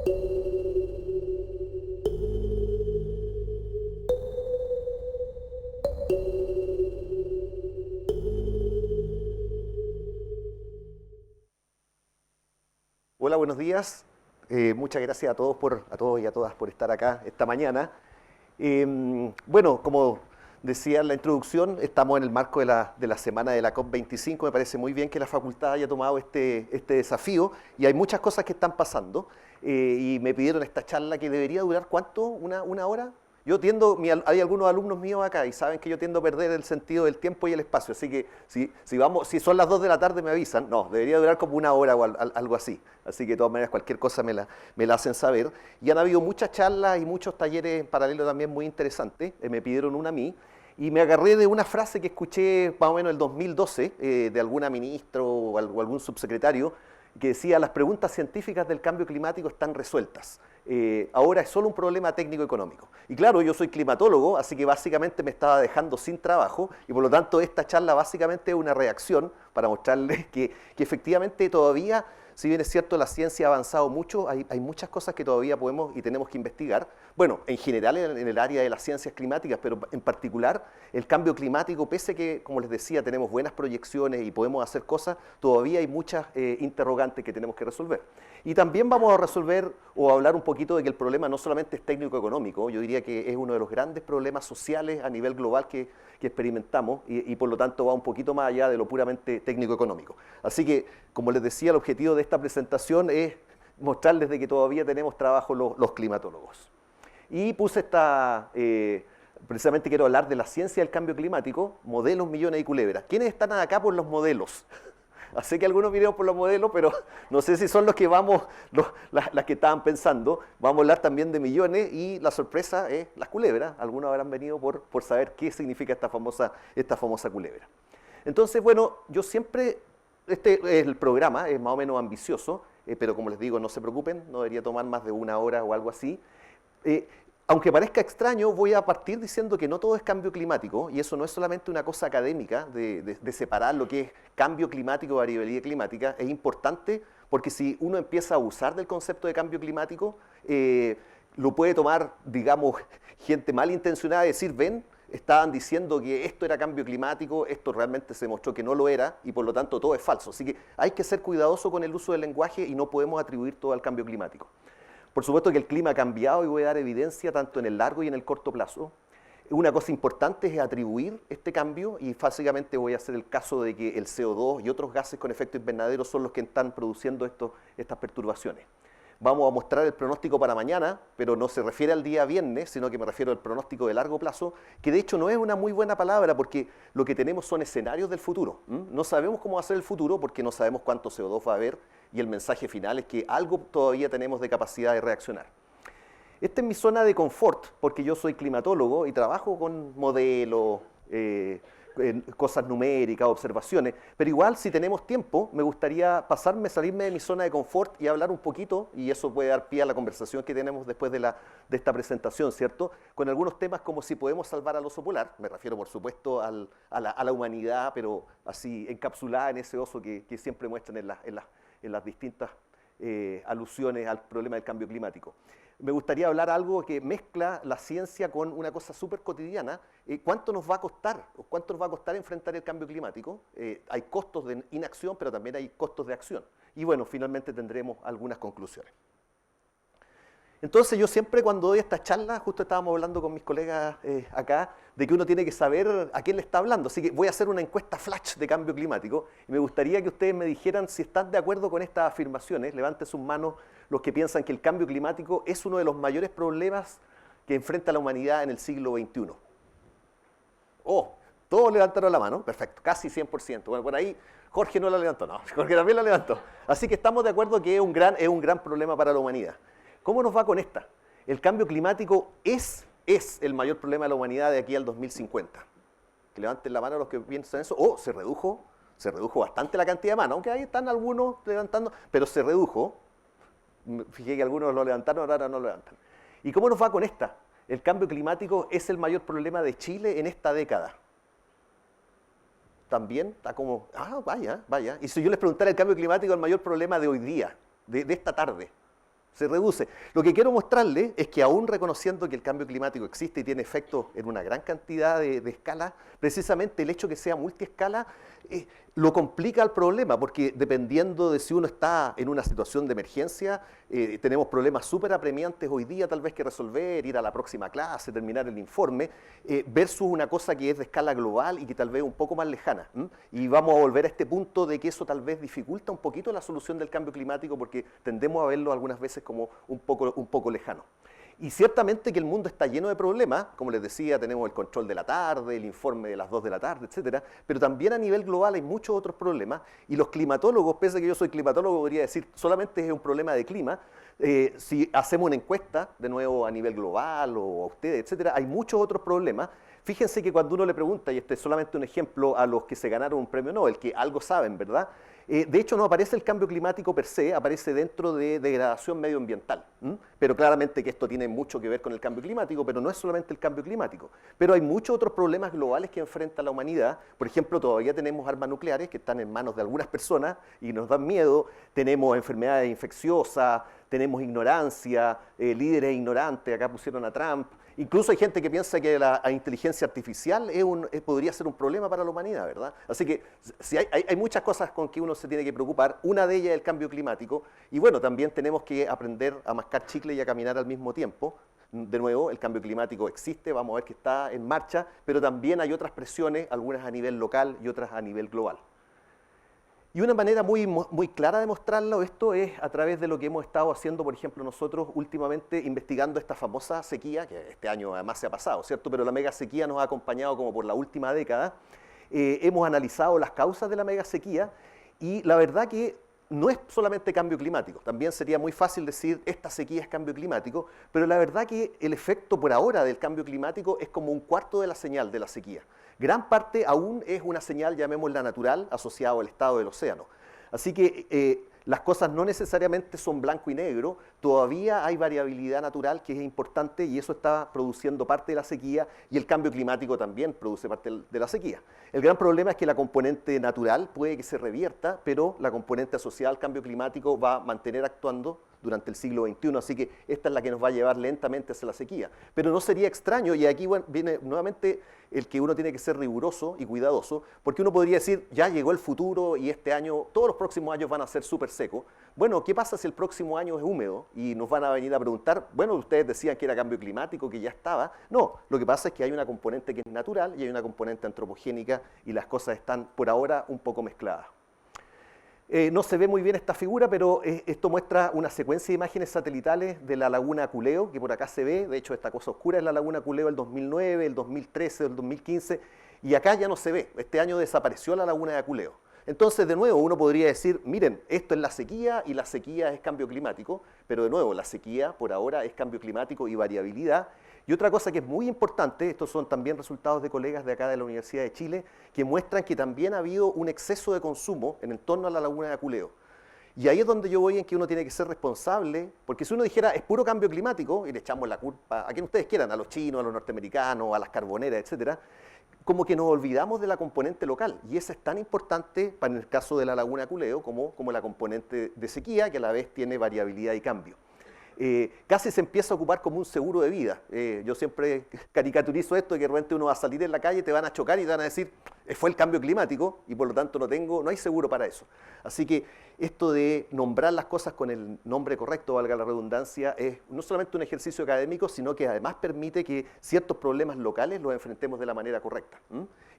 Hola, buenos días. Muchas gracias a todos y a todas por estar acá esta mañana. Bueno, como decía en la introducción, estamos en el marco de la semana de la COP25. Me parece muy bien que la facultad haya tomado este desafío y hay muchas cosas que están pasando. Y me pidieron esta charla que debería durar, ¿cuánto? ¿Una hora? Yo tiendo, hay algunos alumnos míos acá y saben que yo tiendo a perder el sentido del tiempo y el espacio, así que si son las 2 de la tarde me avisan, no, debería durar como una hora o algo así. Así que de todas maneras cualquier cosa me la hacen saber. Y han habido muchas charlas y muchos talleres en paralelo también muy interesantes, me pidieron una a mí, y me agarré de una frase que escuché más o menos en el 2012 de alguna ministra o algún subsecretario, que decía: las preguntas científicas del cambio climático están resueltas. Ahora es solo un problema técnico-económico. Y claro, yo soy climatólogo, así que básicamente me estaba dejando sin trabajo y por lo tanto esta charla básicamente es una reacción para mostrarles que efectivamente todavía, si bien es cierto la ciencia ha avanzado mucho, hay muchas cosas que todavía podemos y tenemos que investigar. Bueno, en general en el área de las ciencias climáticas, pero en particular el cambio climático, pese a que, como les decía, tenemos buenas proyecciones y podemos hacer cosas, todavía hay muchas interrogantes que tenemos que resolver. Y también vamos a resolver o a hablar un poquito de que el problema no solamente es técnico-económico, yo diría que es uno de los grandes problemas sociales a nivel global que experimentamos y por lo tanto va un poquito más allá de lo puramente técnico-económico. Así que, como les decía, el objetivo de esta presentación es mostrarles de que todavía tenemos trabajo los climatólogos. Y puse precisamente quiero hablar de la ciencia del cambio climático, modelos, millones y culebras. ¿Quiénes están acá por los modelos? Sé que algunos vinieron por los modelos, pero no sé si son los que las que estaban pensando. Vamos a hablar también de millones y la sorpresa es las culebras. Algunos habrán venido por saber qué significa esta famosa culebra. Entonces, bueno, yo siempre, el programa es más o menos ambicioso, pero como les digo, no se preocupen, no debería tomar más de una hora o algo así. Aunque parezca extraño, voy a partir diciendo que no todo es cambio climático, y eso no es solamente una cosa académica de separar lo que es cambio climático o variabilidad climática. Es importante porque si uno empieza a abusar del concepto de cambio climático, lo puede tomar, digamos, gente malintencionada y decir: ven, estaban diciendo que esto era cambio climático, esto realmente se mostró que no lo era, y por lo tanto todo es falso. Así que hay que ser cuidadoso con el uso del lenguaje y no podemos atribuir todo al cambio climático. Por supuesto que el clima ha cambiado y voy a dar evidencia tanto en el largo y en el corto plazo. Una cosa importante es atribuir este cambio y básicamente voy a hacer el caso de que el CO2 y otros gases con efecto invernadero son los que están produciendo estas perturbaciones. Vamos a mostrar el pronóstico para mañana, pero no se refiere al día viernes, sino que me refiero al pronóstico de largo plazo, que de hecho no es una muy buena palabra porque lo que tenemos son escenarios del futuro. No sabemos cómo va a ser el futuro porque no sabemos cuánto CO2 va a haber y el mensaje final es que algo todavía tenemos de capacidad de reaccionar. Esta es mi zona de confort porque yo soy climatólogo y trabajo con modelos, cosas numéricas, observaciones, pero igual si tenemos tiempo me gustaría salirme de mi zona de confort y hablar un poquito, y eso puede dar pie a la conversación que tenemos después de esta presentación, ¿cierto? Con algunos temas como si podemos salvar al oso polar, me refiero por supuesto a la humanidad, pero así encapsulada en ese oso que siempre muestran en las distintas alusiones al problema del cambio climático. Me gustaría hablar algo que mezcla la ciencia con una cosa súper cotidiana. ¿Cuánto nos va a costar? ¿Cuánto nos va a costar enfrentar el cambio climático? Hay costos de inacción, pero también hay costos de acción. Y bueno, finalmente tendremos algunas conclusiones. Entonces yo siempre cuando doy estas charlas, justo estábamos hablando con mis colegas acá, de que uno tiene que saber a quién le está hablando. Así que voy a hacer una encuesta flash de cambio climático y me gustaría que ustedes me dijeran si están de acuerdo con estas afirmaciones. Levanten sus manos los que piensan que el cambio climático es uno de los mayores problemas que enfrenta la humanidad en el siglo XXI. Oh, todos levantaron la mano, perfecto, casi 100%. Bueno, por ahí Jorge no la levantó, no, Jorge también la levantó. Así que estamos de acuerdo que es un gran problema para la humanidad. ¿Cómo nos va con esta? El cambio climático es el mayor problema de la humanidad de aquí al 2050. Que levanten la mano los que piensan eso. Oh, se redujo bastante la cantidad de manos, aunque ahí están algunos levantando, pero se redujo. Fijé que algunos lo levantaron, ahora no lo levantan. ¿Y cómo nos va con esta? El cambio climático es el mayor problema de Chile en esta década. También está como, vaya. Y si yo les preguntara el cambio climático es el mayor problema de hoy día, de esta tarde, se reduce. Lo que quiero mostrarle es que aún reconociendo que el cambio climático existe y tiene efectos en una gran cantidad de escalas, precisamente el hecho que sea multiescala lo complica el problema, porque dependiendo de si uno está en una situación de emergencia, tenemos problemas súper apremiantes hoy día tal vez que resolver, ir a la próxima clase, terminar el informe, versus una cosa que es de escala global y que tal vez es un poco más lejana. Y vamos a volver a este punto de que eso tal vez dificulta un poquito la solución del cambio climático porque tendemos a verlo algunas veces como un poco lejano. Y ciertamente que el mundo está lleno de problemas, como les decía, tenemos el control de la tarde, el informe de las 2 de la tarde, etcétera, pero también a nivel global hay muchos otros problemas y los climatólogos, pese a que yo soy climatólogo, podría decir solamente es un problema de clima. Si hacemos una encuesta, de nuevo a nivel global o a ustedes, etcétera, hay muchos otros problemas. Fíjense que cuando uno le pregunta, y este es solamente un ejemplo, a los que se ganaron un premio Nobel, que algo saben, ¿verdad? De hecho, no aparece el cambio climático per se, aparece dentro de degradación medioambiental. Pero claramente que esto tiene mucho que ver con el cambio climático, pero no es solamente el cambio climático. Pero hay muchos otros problemas globales que enfrenta la humanidad. Por ejemplo, todavía tenemos armas nucleares que están en manos de algunas personas y nos dan miedo. Tenemos enfermedades infecciosas, tenemos ignorancia, líderes ignorantes, acá pusieron a Trump. Incluso hay gente que piensa que la inteligencia artificial podría ser un problema para la humanidad, ¿verdad? Así que si hay muchas cosas con que uno se tiene que preocupar. Una de ellas es el cambio climático. Y bueno, también tenemos que aprender a mascar chicle y a caminar al mismo tiempo. De nuevo, el cambio climático existe, vamos a ver que está en marcha, pero también hay otras presiones, algunas a nivel local y otras a nivel global. Y una manera muy clara de mostrarlo esto es a través de lo que hemos estado haciendo, por ejemplo, nosotros últimamente investigando esta famosa sequía, que este año además se ha pasado, ¿cierto? Pero la mega sequía nos ha acompañado como por la última década. Hemos analizado las causas de la mega sequía y la verdad que no es solamente cambio climático, también sería muy fácil decir esta sequía es cambio climático, pero la verdad que el efecto por ahora del cambio climático es como un cuarto de la señal de la sequía. Gran parte aún es una señal, llamémosla natural, asociada al estado del océano. Así que las cosas no necesariamente son blanco y negro, todavía hay variabilidad natural que es importante y eso está produciendo parte de la sequía y el cambio climático también produce parte de la sequía. El gran problema es que la componente natural puede que se revierta, pero la componente asociada al cambio climático va a mantener actuando durante el siglo XXI, así que esta es la que nos va a llevar lentamente hacia la sequía. Pero no sería extraño, y aquí viene nuevamente el que uno tiene que ser riguroso y cuidadoso, porque uno podría decir, ya llegó el futuro y este año, todos los próximos años van a ser súper secos. Bueno, ¿qué pasa si el próximo año es húmedo? Y nos van a venir a preguntar, bueno, ustedes decían que era cambio climático, que ya estaba. No, lo que pasa es que hay una componente que es natural y hay una componente antropogénica y las cosas están por ahora un poco mezcladas. No se ve muy bien esta figura, pero esto muestra una secuencia de imágenes satelitales de la laguna Culeo, que por acá se ve. De hecho, esta cosa oscura es la laguna Culeo del 2009, el 2013, el 2015, y acá ya no se ve. Este año desapareció la laguna de Culeo. Entonces, de nuevo, uno podría decir, miren, esto es la sequía y la sequía es cambio climático, pero de nuevo, la sequía por ahora es cambio climático y variabilidad. Y otra cosa que es muy importante, estos son también resultados de colegas de acá de la Universidad de Chile, que muestran que también ha habido un exceso de consumo en torno a la laguna de Aculeo. Y ahí es donde yo voy en que uno tiene que ser responsable, porque si uno dijera es puro cambio climático, y le echamos la culpa a quien ustedes quieran, a los chinos, a los norteamericanos, a las carboneras, etcétera, como que nos olvidamos de la componente local. Y esa es tan importante para el caso de la laguna de Aculeo como la componente de sequía, que a la vez tiene variabilidad y cambio. Casi se empieza a ocupar como un seguro de vida. Yo siempre caricaturizo esto de que de repente uno va a salir en la calle, te van a chocar y te van a decir, fue el cambio climático y por lo tanto no hay seguro para eso. Así que esto de nombrar las cosas con el nombre correcto, valga la redundancia, es no solamente un ejercicio académico, sino que además permite que ciertos problemas locales los enfrentemos de la manera correcta.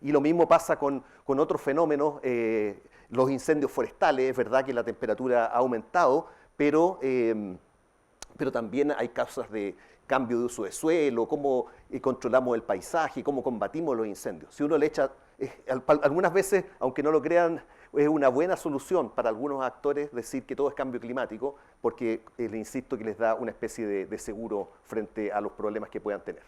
Y lo mismo pasa con otros fenómenos, los incendios forestales. Es verdad que la temperatura ha aumentado, pero también hay causas de cambio de uso de suelo, cómo controlamos el paisaje, cómo combatimos los incendios. Si uno le echa, algunas veces, aunque no lo crean, es una buena solución para algunos actores decir que todo es cambio climático, porque les insisto que les da una especie de seguro frente a los problemas que puedan tener.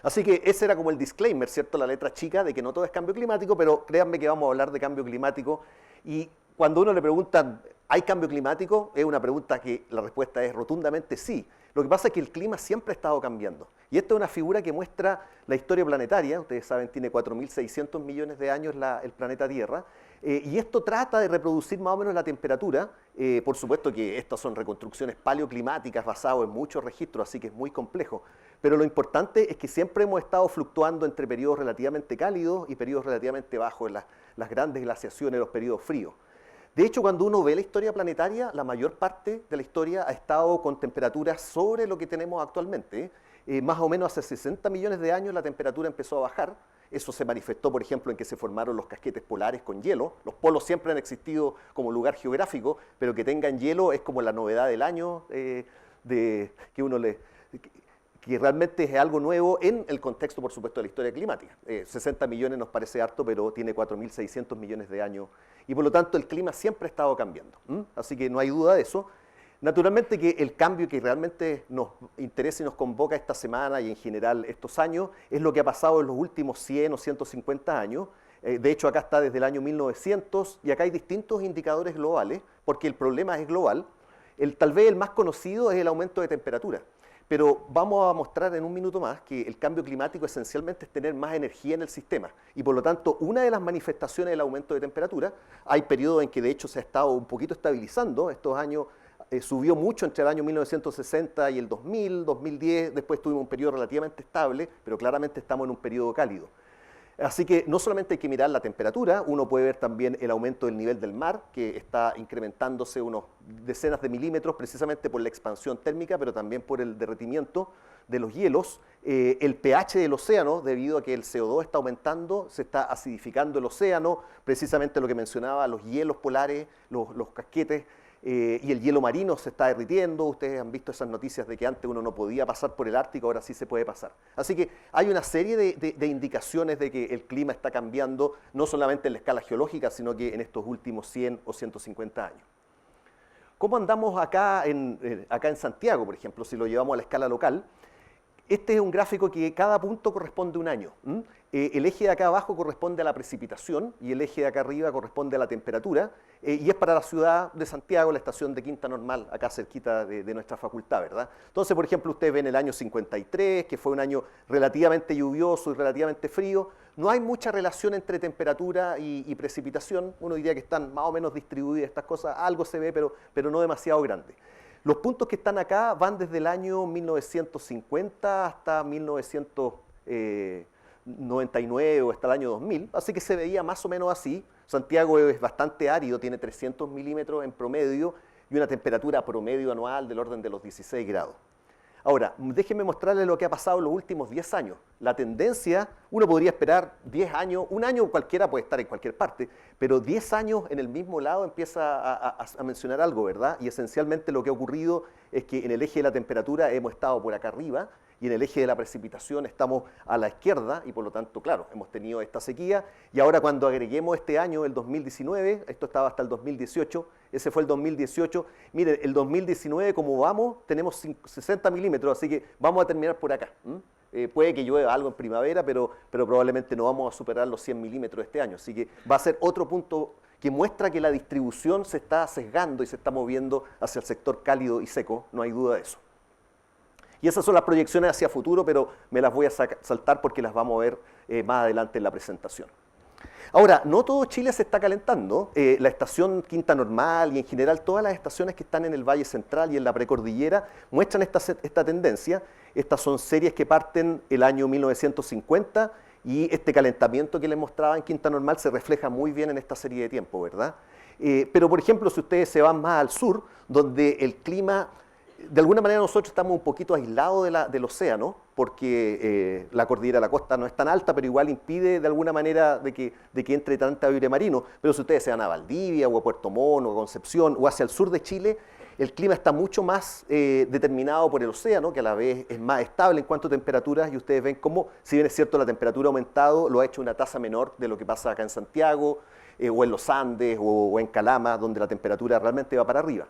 Así que ese era como el disclaimer, ¿cierto? La letra chica de que no todo es cambio climático, pero créanme que vamos a hablar de cambio climático. Y cuando uno le pregunta, ¿hay cambio climático? Es una pregunta que la respuesta es rotundamente sí. Lo que pasa es que el clima siempre ha estado cambiando. Y esta es una figura que muestra la historia planetaria. Ustedes saben, tiene 4.600 millones de años el planeta Tierra. Y esto trata de reproducir más o menos la temperatura. Por supuesto que estas son reconstrucciones paleoclimáticas basadas en muchos registros, así que es muy complejo. Pero lo importante es que siempre hemos estado fluctuando entre periodos relativamente cálidos y periodos relativamente bajos en las grandes glaciaciones, los periodos fríos. De hecho, cuando uno ve la historia planetaria, la mayor parte de la historia ha estado con temperaturas sobre lo que tenemos actualmente. Más o menos hace 60 millones de años la temperatura empezó a bajar. Eso se manifestó, por ejemplo, en que se formaron los casquetes polares con hielo. Los polos siempre han existido como lugar geográfico, pero que tengan hielo es como la novedad del año, que realmente es algo nuevo en el contexto, por supuesto, de la historia climática. 60 millones nos parece harto, pero tiene 4.600 millones de años. Y por lo tanto el clima siempre ha estado cambiando. Así que no hay duda de eso. Naturalmente que el cambio que realmente nos interesa y nos convoca esta semana y en general estos años es lo que ha pasado en los últimos 100 o 150 años. De hecho, acá está desde el año 1900 y acá hay distintos indicadores globales porque el problema es global. Tal vez el más conocido es el aumento de temperatura. Pero vamos a mostrar en un minuto más que el cambio climático esencialmente es tener más energía en el sistema. Y por lo tanto, una de las manifestaciones del aumento de temperatura, hay periodos en que de hecho se ha estado un poquito estabilizando. Estos años subió mucho entre el año 1960 y el 2000, 2010, después tuvimos un periodo relativamente estable, pero claramente estamos en un periodo cálido. Así que no solamente hay que mirar la temperatura, uno puede ver también el aumento del nivel del mar, que está incrementándose unos decenas de milímetros precisamente por la expansión térmica, pero también por el derretimiento de los hielos. El pH del océano, debido a que el CO2 está aumentando, se está acidificando el océano, precisamente lo que mencionaba, los hielos polares, los casquetes, y el hielo marino se está derritiendo. Ustedes han visto esas noticias de que antes uno no podía pasar por el Ártico, ahora sí se puede pasar. Así que hay una serie de indicaciones de que el clima está cambiando, no solamente en la escala geológica, sino que en estos últimos 100 o 150 años. ¿Cómo andamos acá en Santiago, por ejemplo, si lo llevamos a la escala local? Este es un gráfico que cada punto corresponde a un año. El eje de acá abajo corresponde a la precipitación y el eje de acá arriba corresponde a la temperatura, y es para la ciudad de Santiago, la estación de Quinta Normal, acá cerquita de nuestra facultad, ¿verdad? Entonces, por ejemplo, ustedes ven el año 53, que fue un año relativamente lluvioso y relativamente frío. No hay mucha relación entre temperatura y precipitación. Uno diría que están más o menos distribuidas estas cosas, algo se ve, pero no demasiado grande. Los puntos que están acá van desde el año 1950 hasta 1999 o hasta el año 2000, así que se veía más o menos así. Santiago es bastante árido, tiene 300 milímetros en promedio y una temperatura promedio anual del orden de los 16 grados. Ahora, déjenme mostrarles lo que ha pasado en los últimos 10 años. La tendencia, uno podría esperar 10 años, un año cualquiera puede estar en cualquier parte, pero 10 años en el mismo lado empieza a mencionar algo, ¿verdad? Y esencialmente lo que ha ocurrido es que en el eje de la temperatura hemos estado por acá arriba y en el eje de la precipitación estamos a la izquierda y por lo tanto, claro, hemos tenido esta sequía y ahora cuando agreguemos este año, el 2019, esto estaba hasta el 2018, ese fue el 2018, miren, el 2019 como vamos, tenemos 60 milímetros, así que vamos a terminar por acá. Puede que llueva algo en primavera, pero probablemente no vamos a superar los 100 milímetros este año, así que va a ser otro punto que muestra que la distribución se está sesgando y se está moviendo hacia el sector cálido y seco, no hay duda de eso. Y esas son las proyecciones hacia futuro, pero me las voy a saltar porque las vamos a ver más adelante en la presentación. Ahora, no todo Chile se está calentando. La estación Quinta Normal y en general todas las estaciones que están en el Valle Central y en la precordillera muestran esta tendencia. Estas son series que parten el año 1950 y este calentamiento que les mostraba en Quinta Normal se refleja muy bien en esta serie de tiempo, ¿verdad? Pero, por ejemplo, si ustedes se van más al sur, donde el clima... De alguna manera nosotros estamos un poquito aislados del océano, porque la cordillera de la costa no es tan alta, pero igual impide de alguna manera de que entre tanta aire marino. Pero si ustedes se van a Valdivia, o a Puerto Montt, o a Concepción, o hacia el sur de Chile, el clima está mucho más determinado por el océano, que a la vez es más estable en cuanto a temperaturas, y ustedes ven cómo, si bien es cierto la temperatura ha aumentado, lo ha hecho una tasa menor de lo que pasa acá en Santiago, o en los Andes, o en Calama, donde la temperatura realmente va para arriba.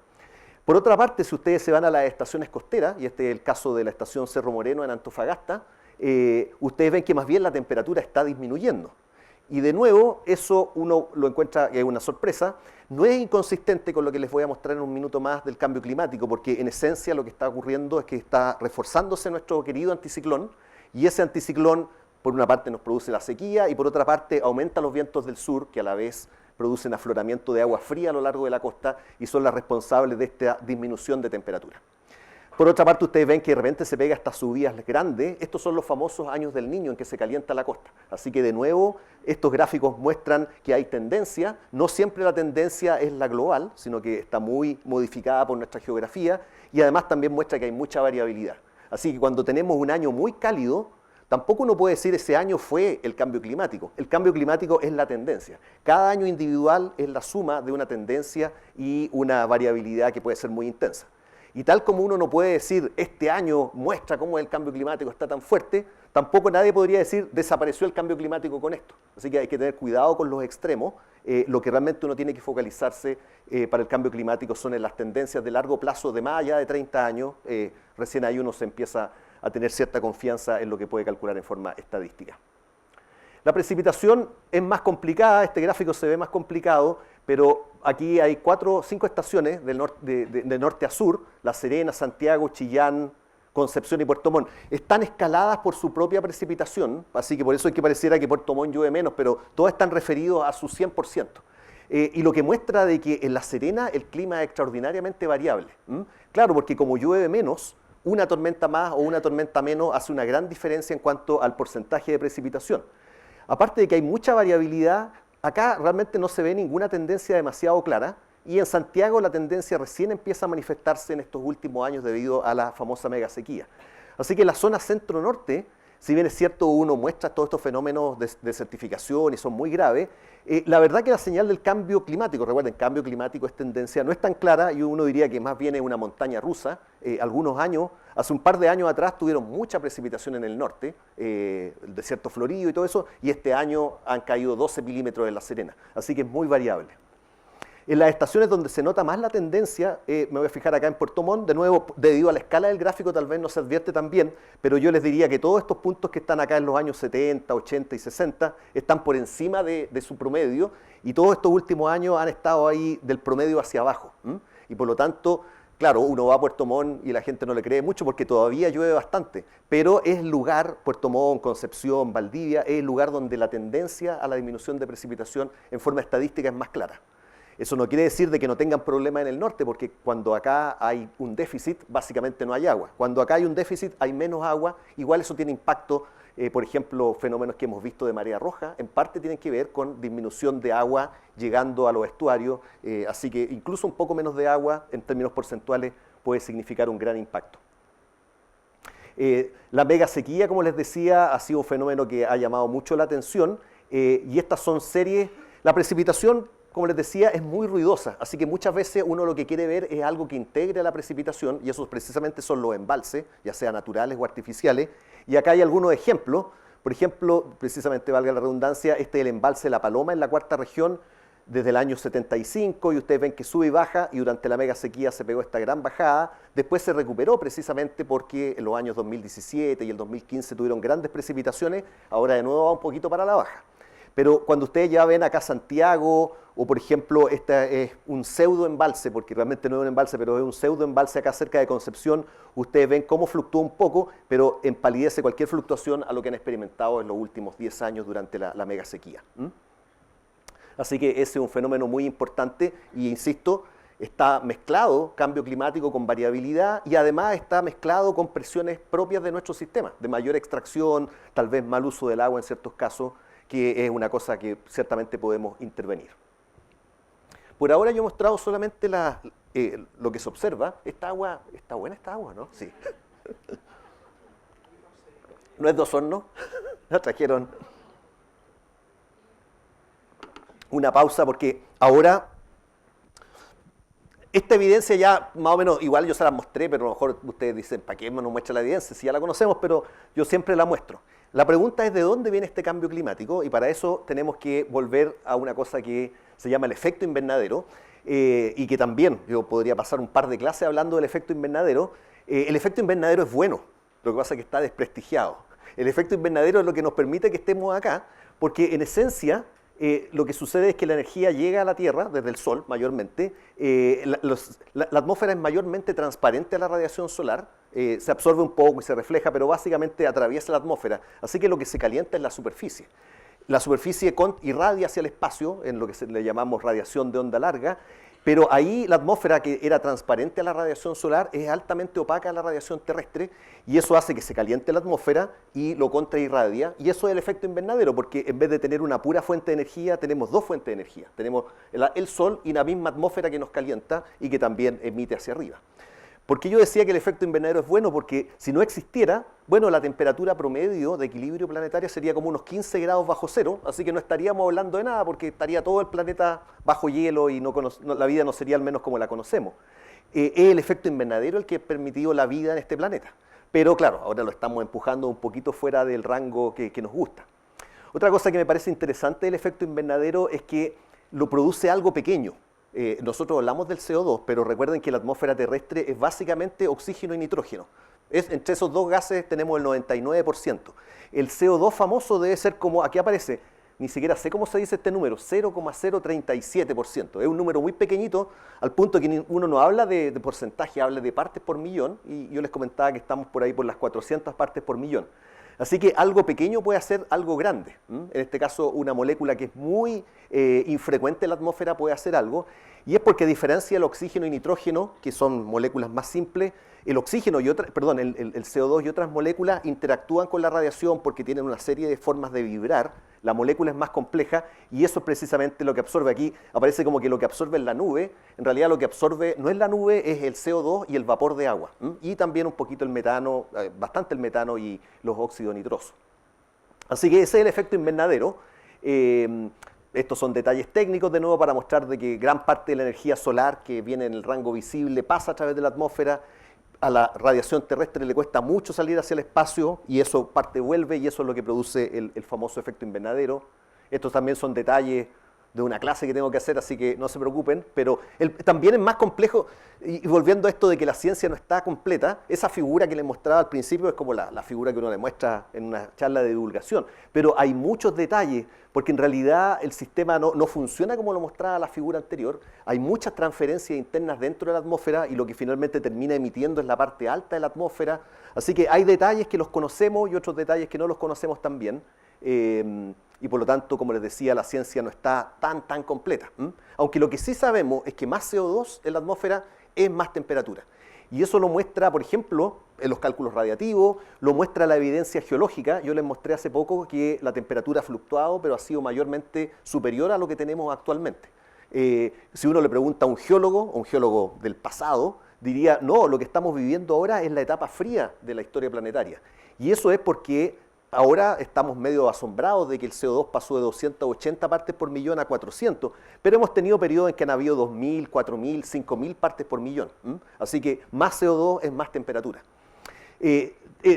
Por otra parte, si ustedes se van a las estaciones costeras, y este es el caso de la estación Cerro Moreno en Antofagasta, ustedes ven que más bien la temperatura está disminuyendo. Y de nuevo, eso uno lo encuentra, es una sorpresa, no es inconsistente con lo que les voy a mostrar en un minuto más del cambio climático, porque en esencia lo que está ocurriendo es que está reforzándose nuestro querido anticiclón, y ese anticiclón, por una parte, nos produce la sequía, y por otra parte, aumenta los vientos del sur, que a la vez producen afloramiento de agua fría a lo largo de la costa y son las responsables de esta disminución de temperatura. Por otra parte, ustedes ven que de repente se pega estas subidas grandes. Estos son los famosos años del Niño en que se calienta la costa. Así que de nuevo, estos gráficos muestran que hay tendencia. No siempre la tendencia es la global, sino que está muy modificada por nuestra geografía y además también muestra que hay mucha variabilidad. Así que cuando tenemos un año muy cálido, tampoco uno puede decir ese año fue el cambio climático. El cambio climático es la tendencia. Cada año individual es la suma de una tendencia y una variabilidad que puede ser muy intensa. Y tal como uno no puede decir, este año muestra cómo el cambio climático está tan fuerte, tampoco nadie podría decir, desapareció el cambio climático con esto. Así que hay que tener cuidado con los extremos. Lo que realmente uno tiene que focalizarse para el cambio climático son en las tendencias de largo plazo, de más allá de 30 años. Recién ahí uno se empieza a tener cierta confianza en lo que puede calcular en forma estadística. La precipitación es más complicada, este gráfico se ve más complicado, pero aquí hay 4 o 5 estaciones de norte a sur, La Serena, Santiago, Chillán, Concepción y Puerto Montt. Están escaladas por su propia precipitación, así que por eso es que pareciera que Puerto Montt llueve menos, pero todas están referidos a su 100%. Y lo que muestra de que en La Serena el clima es extraordinariamente variable. Claro, porque como llueve menos, una tormenta más o una tormenta menos hace una gran diferencia en cuanto al porcentaje de precipitación. Aparte de que hay mucha variabilidad, acá realmente no se ve ninguna tendencia demasiado clara y en Santiago la tendencia recién empieza a manifestarse en estos últimos años debido a la famosa mega sequía. Así que la zona centro-norte, si bien es cierto uno muestra todos estos fenómenos de desertificación y son muy graves, la verdad que la señal del cambio climático, recuerden, cambio climático es tendencia, no es tan clara y uno diría que más bien es una montaña rusa. Algunos años, hace un par de años atrás tuvieron mucha precipitación en el norte, el desierto florido y todo eso, y este año han caído 12 milímetros en La Serena, así que es muy variable. En las estaciones donde se nota más la tendencia, me voy a fijar acá en Puerto Montt, de nuevo, debido a la escala del gráfico tal vez no se advierte tan bien, pero yo les diría que todos estos puntos que están acá en los años 70, 80 y 60 están por encima de su promedio y todos estos últimos años han estado ahí del promedio hacia abajo. Y por lo tanto, claro, uno va a Puerto Montt y la gente no le cree mucho porque todavía llueve bastante, pero es el lugar, Puerto Montt, Concepción, Valdivia, es el lugar donde la tendencia a la disminución de precipitación en forma estadística es más clara. Eso no quiere decir de que no tengan problema en el norte, porque cuando acá hay un déficit, básicamente no hay agua. Cuando acá hay un déficit, hay menos agua. Igual eso tiene impacto, por ejemplo, fenómenos que hemos visto de marea roja, en parte tienen que ver con disminución de agua llegando a los estuarios, así que incluso un poco menos de agua, en términos porcentuales, puede significar un gran impacto. La mega sequía, como les decía, ha sido un fenómeno que ha llamado mucho la atención, y estas son series, la precipitación, como les decía, es muy ruidosa, así que muchas veces uno lo que quiere ver es algo que integre a la precipitación, y esos precisamente son los embalses, ya sean naturales o artificiales, y acá hay algunos ejemplos. Por ejemplo, precisamente valga la redundancia, este es el embalse La Paloma en la cuarta región, desde el año 75, y ustedes ven que sube y baja, y durante la mega sequía se pegó esta gran bajada, después se recuperó precisamente porque en los años 2017 y el 2015 tuvieron grandes precipitaciones, ahora de nuevo va un poquito para la baja. Pero cuando ustedes ya ven acá Santiago, o por ejemplo, este es un pseudo embalse, porque realmente no es un embalse, pero es un pseudo embalse acá cerca de Concepción, ustedes ven cómo fluctúa un poco, pero empalidece cualquier fluctuación a lo que han experimentado en los últimos 10 años durante la mega sequía. Así que ese es un fenómeno muy importante y, insisto, está mezclado cambio climático con variabilidad y además está mezclado con presiones propias de nuestro sistema, de mayor extracción, tal vez mal uso del agua en ciertos casos, que es una cosa que ciertamente podemos intervenir. Por ahora yo he mostrado solamente lo que se observa. Esta agua, está buena esta agua, ¿no? Sí. ¿No es de Osorno? La trajeron. Una pausa porque ahora, esta evidencia ya más o menos, igual yo se la mostré, pero a lo mejor ustedes dicen, ¿para qué nos muestra la evidencia? Si ya la conocemos, pero yo siempre la muestro. La pregunta es de dónde viene este cambio climático y para eso tenemos que volver a una cosa que se llama el efecto invernadero y que también yo podría pasar un par de clases hablando del efecto invernadero. El efecto invernadero es bueno, lo que pasa es que está desprestigiado. El efecto invernadero es lo que nos permite que estemos acá porque en esencia lo que sucede es que la energía llega a la Tierra desde el Sol mayormente, la atmósfera es mayormente transparente a la radiación solar, se absorbe un poco y se refleja, pero básicamente atraviesa la atmósfera, así que lo que se calienta es la superficie. La superficie irradia hacia el espacio, en lo que le llamamos radiación de onda larga, pero ahí la atmósfera, que era transparente a la radiación solar, es altamente opaca a la radiación terrestre, y eso hace que se caliente la atmósfera y lo contrairradia, y eso es el efecto invernadero, porque en vez de tener una pura fuente de energía, tenemos dos fuentes de energía. Tenemos el Sol y la misma atmósfera que nos calienta y que también emite hacia arriba. ¿Por qué yo decía que el efecto invernadero es bueno? Porque si no existiera, bueno, la temperatura promedio de equilibrio planetario sería como unos 15 grados bajo cero, así que no estaríamos hablando de nada porque estaría todo el planeta bajo hielo y la vida no sería al menos como la conocemos. Es el efecto invernadero el que ha permitido la vida en este planeta. Pero claro, ahora lo estamos empujando un poquito fuera del rango que nos gusta. Otra cosa que me parece interesante del efecto invernadero es que lo produce algo pequeño. Nosotros hablamos del CO2, pero recuerden que la atmósfera terrestre es básicamente oxígeno y nitrógeno. Entre esos dos gases tenemos el 99%. El CO2 famoso debe ser como, aquí aparece, ni siquiera sé cómo se dice este número, 0,037%. Es un número muy pequeñito, al punto que uno no habla de porcentaje, habla de partes por millón, y yo les comentaba que estamos por ahí por las 400 partes por millón. Así que algo pequeño puede hacer algo grande. En este caso, una molécula que es muy infrecuente en la atmósfera puede hacer algo, y es porque a diferencia del oxígeno y nitrógeno, que son moléculas más simples, el oxígeno el CO2 y otras moléculas interactúan con la radiación porque tienen una serie de formas de vibrar. La molécula es más compleja y eso es precisamente lo que absorbe. Aquí aparece como que lo que absorbe es la nube. En realidad lo que absorbe no es la nube, es el CO2 y el vapor de agua. Y también un poquito el metano, bastante el metano y los óxidos nitrosos. Así que ese es el efecto invernadero. Estos son detalles técnicos de nuevo para mostrar de que gran parte de la energía solar que viene en el rango visible pasa a través de la atmósfera. A la radiación terrestre le cuesta mucho salir hacia el espacio y eso parte vuelve y eso es lo que produce el famoso efecto invernadero. Estos también son detalles de una clase que tengo que hacer, así que no se preocupen, pero también es más complejo, y volviendo a esto de que la ciencia no está completa, esa figura que les mostraba al principio es como la figura que uno le muestra en una charla de divulgación, pero hay muchos detalles, porque en realidad el sistema no funciona como lo mostraba la figura anterior, hay muchas transferencias internas dentro de la atmósfera y lo que finalmente termina emitiendo es la parte alta de la atmósfera, así que hay detalles que los conocemos y otros detalles que no los conocemos tan bien. Y por lo tanto, como les decía, la ciencia no está tan completa. Aunque lo que sí sabemos es que más CO2 en la atmósfera es más temperatura. Y eso lo muestra, por ejemplo, en los cálculos radiativos, lo muestra la evidencia geológica. Yo les mostré hace poco que la temperatura ha fluctuado, pero ha sido mayormente superior a lo que tenemos actualmente. Si uno le pregunta a un geólogo del pasado, diría, no, lo que estamos viviendo ahora es la etapa fría de la historia planetaria. Y eso es porque ahora estamos medio asombrados de que el CO2 pasó de 280 partes por millón a 400, pero hemos tenido periodos en que han habido 2.000, 4.000, 5.000 partes por millón. Así que más CO2 es más temperatura.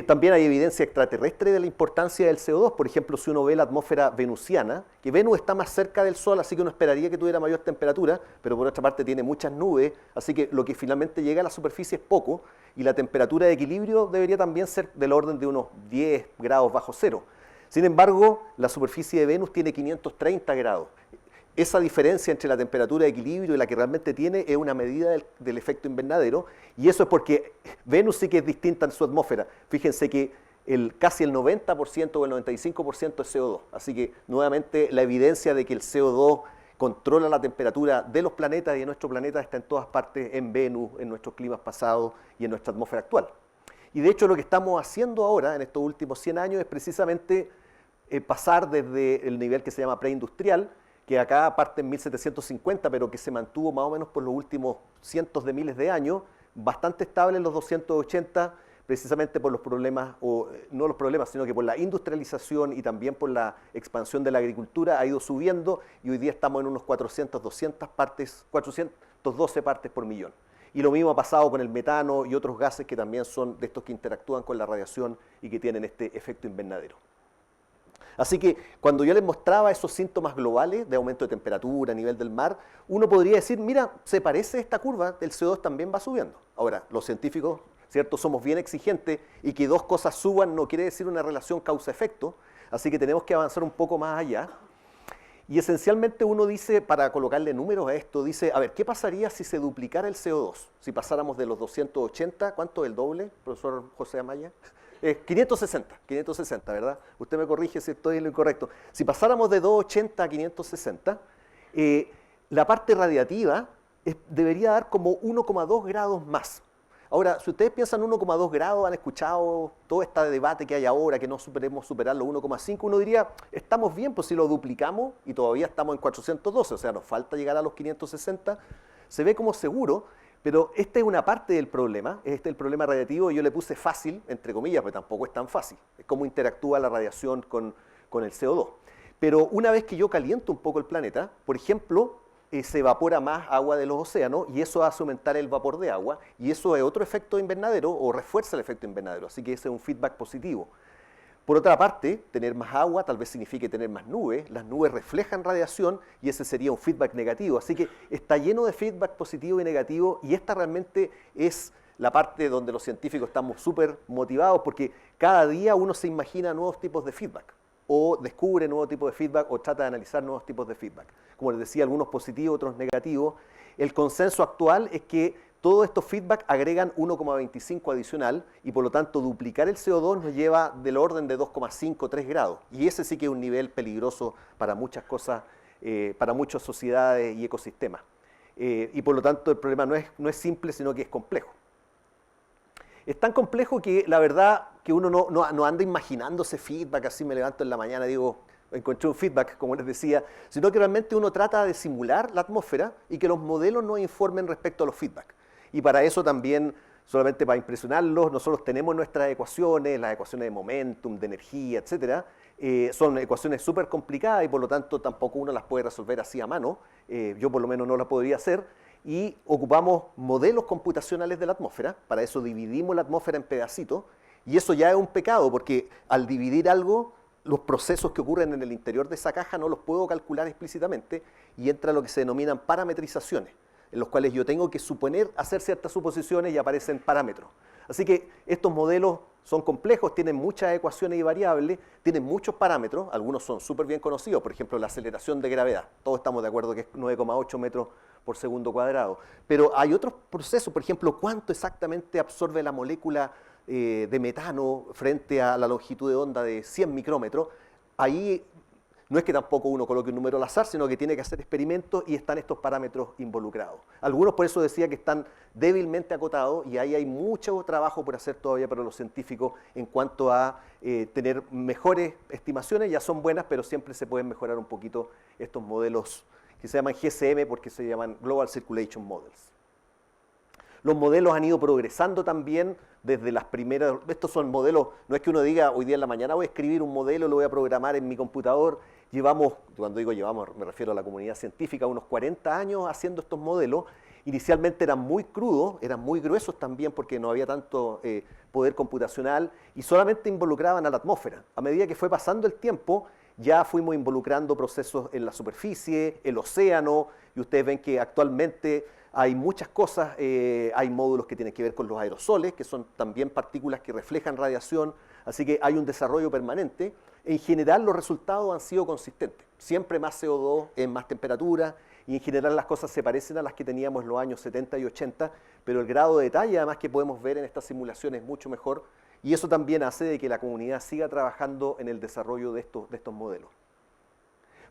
También hay evidencia extraterrestre de la importancia del CO2. Por ejemplo, si uno ve la atmósfera venusiana, que Venus está más cerca del Sol, así que uno esperaría que tuviera mayor temperatura, pero por otra parte tiene muchas nubes, así que lo que finalmente llega a la superficie es poco, y la temperatura de equilibrio debería también ser del orden de unos 10 grados bajo cero. Sin embargo, la superficie de Venus tiene 530 grados. Esa diferencia entre la temperatura de equilibrio y la que realmente tiene es una medida del efecto invernadero, y eso es porque Venus sí que es distinta en su atmósfera. Fíjense que casi el 90% o el 95% es CO2, así que nuevamente la evidencia de que el CO2 controla la temperatura de los planetas y de nuestro planeta está en todas partes, en Venus, en nuestros climas pasados y en nuestra atmósfera actual. Y de hecho lo que estamos haciendo ahora en estos últimos 100 años es precisamente pasar desde el nivel que se llama preindustrial, que acá parte en 1750, pero que se mantuvo más o menos por los últimos cientos de miles de años, bastante estable en los 280, precisamente por los problemas, o no los problemas, sino que por la industrialización y también por la expansión de la agricultura ha ido subiendo y hoy día estamos en unos 412 partes por millón. Y lo mismo ha pasado con el metano y otros gases que también son de estos que interactúan con la radiación y que tienen este efecto invernadero. Así que cuando yo les mostraba esos síntomas globales de aumento de temperatura a nivel del mar, uno podría decir, mira, se parece esta curva, el CO2 también va subiendo. Ahora, los científicos, ¿cierto?, somos bien exigentes y que dos cosas suban no quiere decir una relación causa-efecto, así que tenemos que avanzar un poco más allá. Y esencialmente uno dice, para colocarle números a esto, dice, a ver, ¿qué pasaría si se duplicara el CO2? Si pasáramos de los 280, ¿cuánto es el doble, profesor José Amaya? 560, ¿verdad? Usted me corrige si estoy en lo incorrecto. Si pasáramos de 280 a 560, la parte radiativa debería dar como 1,2 grados más. Ahora, si ustedes piensan 1,2 grados, han escuchado todo este debate que hay ahora, que no superemos superar los 1,5, uno diría, estamos bien, pues si lo duplicamos y todavía estamos en 412, o sea, nos falta llegar a los 560, se ve como seguro, pero esta es una parte del problema, este es el problema radiativo, y yo le puse fácil, entre comillas, pero tampoco es tan fácil, es cómo interactúa la radiación con el CO2. Pero una vez que yo caliento un poco el planeta, por ejemplo, se evapora más agua de los océanos y eso hace aumentar el vapor de agua y eso es otro efecto invernadero o refuerza el efecto invernadero, así que ese es un feedback positivo. Por otra parte, tener más agua tal vez signifique tener más nubes, las nubes reflejan radiación y ese sería un feedback negativo, así que está lleno de feedback positivo y negativo y esta realmente es la parte donde los científicos estamos súper motivados porque cada día uno se imagina nuevos tipos de feedback o descubre nuevos tipos de feedback o trata de analizar nuevos tipos de feedback. Como les decía, algunos positivos, otros negativos. El consenso actual es que todos estos feedback agregan 1,25 adicional y por lo tanto duplicar el CO2 nos lleva del orden de 2,5, 3 grados. Y ese sí que es un nivel peligroso para muchas cosas, para muchas sociedades y ecosistemas. Y por lo tanto el problema no es simple, sino que es complejo. Es tan complejo que la verdad que uno no anda imaginándose feedback, así me levanto en la mañana y digo, encontré un feedback, como les decía, sino que realmente uno trata de simular la atmósfera y que los modelos nos informen respecto a los feedback. Y para eso también, solamente para impresionarlos, nosotros tenemos nuestras ecuaciones, las ecuaciones de momentum, de energía, etcétera. Son ecuaciones súper complicadas y por lo tanto tampoco uno las puede resolver así a mano. Yo por lo menos no las podría hacer. Y ocupamos modelos computacionales de la atmósfera, para eso dividimos la atmósfera en pedacitos, y eso ya es un pecado, porque al dividir algo, los procesos que ocurren en el interior de esa caja no los puedo calcular explícitamente, y entra lo que se denominan parametrizaciones, en los cuales yo tengo que suponer, hacer ciertas suposiciones y aparecen parámetros. Así que estos modelos son complejos, tienen muchas ecuaciones y variables, tienen muchos parámetros, algunos son súper bien conocidos, por ejemplo la aceleración de gravedad, todos estamos de acuerdo que es 9,8 metros por segundo cuadrado, pero hay otros procesos, por ejemplo, cuánto exactamente absorbe la molécula de metano frente a la longitud de onda de 100 micrómetros, ahí no es que tampoco uno coloque un número al azar, sino que tiene que hacer experimentos y están estos parámetros involucrados. Algunos por eso decía que están débilmente acotados y ahí hay mucho trabajo por hacer todavía para los científicos en cuanto a tener mejores estimaciones, ya son buenas, pero siempre se pueden mejorar un poquito estos modelos que se llaman GCM porque se llaman Global Circulation Models. Los modelos han ido progresando también desde las primeras, estos son modelos, no es que uno diga hoy día en la mañana voy a escribir un modelo, lo voy a programar en mi computador, cuando digo llevamos, me refiero a la comunidad científica, unos 40 años haciendo estos modelos, inicialmente eran muy crudos, eran muy gruesos también porque no había tanto poder computacional y solamente involucraban a la atmósfera. A medida que fue pasando el tiempo, ya fuimos involucrando procesos en la superficie, el océano, y ustedes ven que actualmente hay muchas cosas, hay módulos que tienen que ver con los aerosoles, que son también partículas que reflejan radiación, así que hay un desarrollo permanente. En general los resultados han sido consistentes, siempre más CO2 en más temperatura, y en general las cosas se parecen a las que teníamos en los años 70 y 80, pero el grado de detalle además que podemos ver en estas simulaciones es mucho mejor, y eso también hace de que la comunidad siga trabajando en el desarrollo de estos modelos.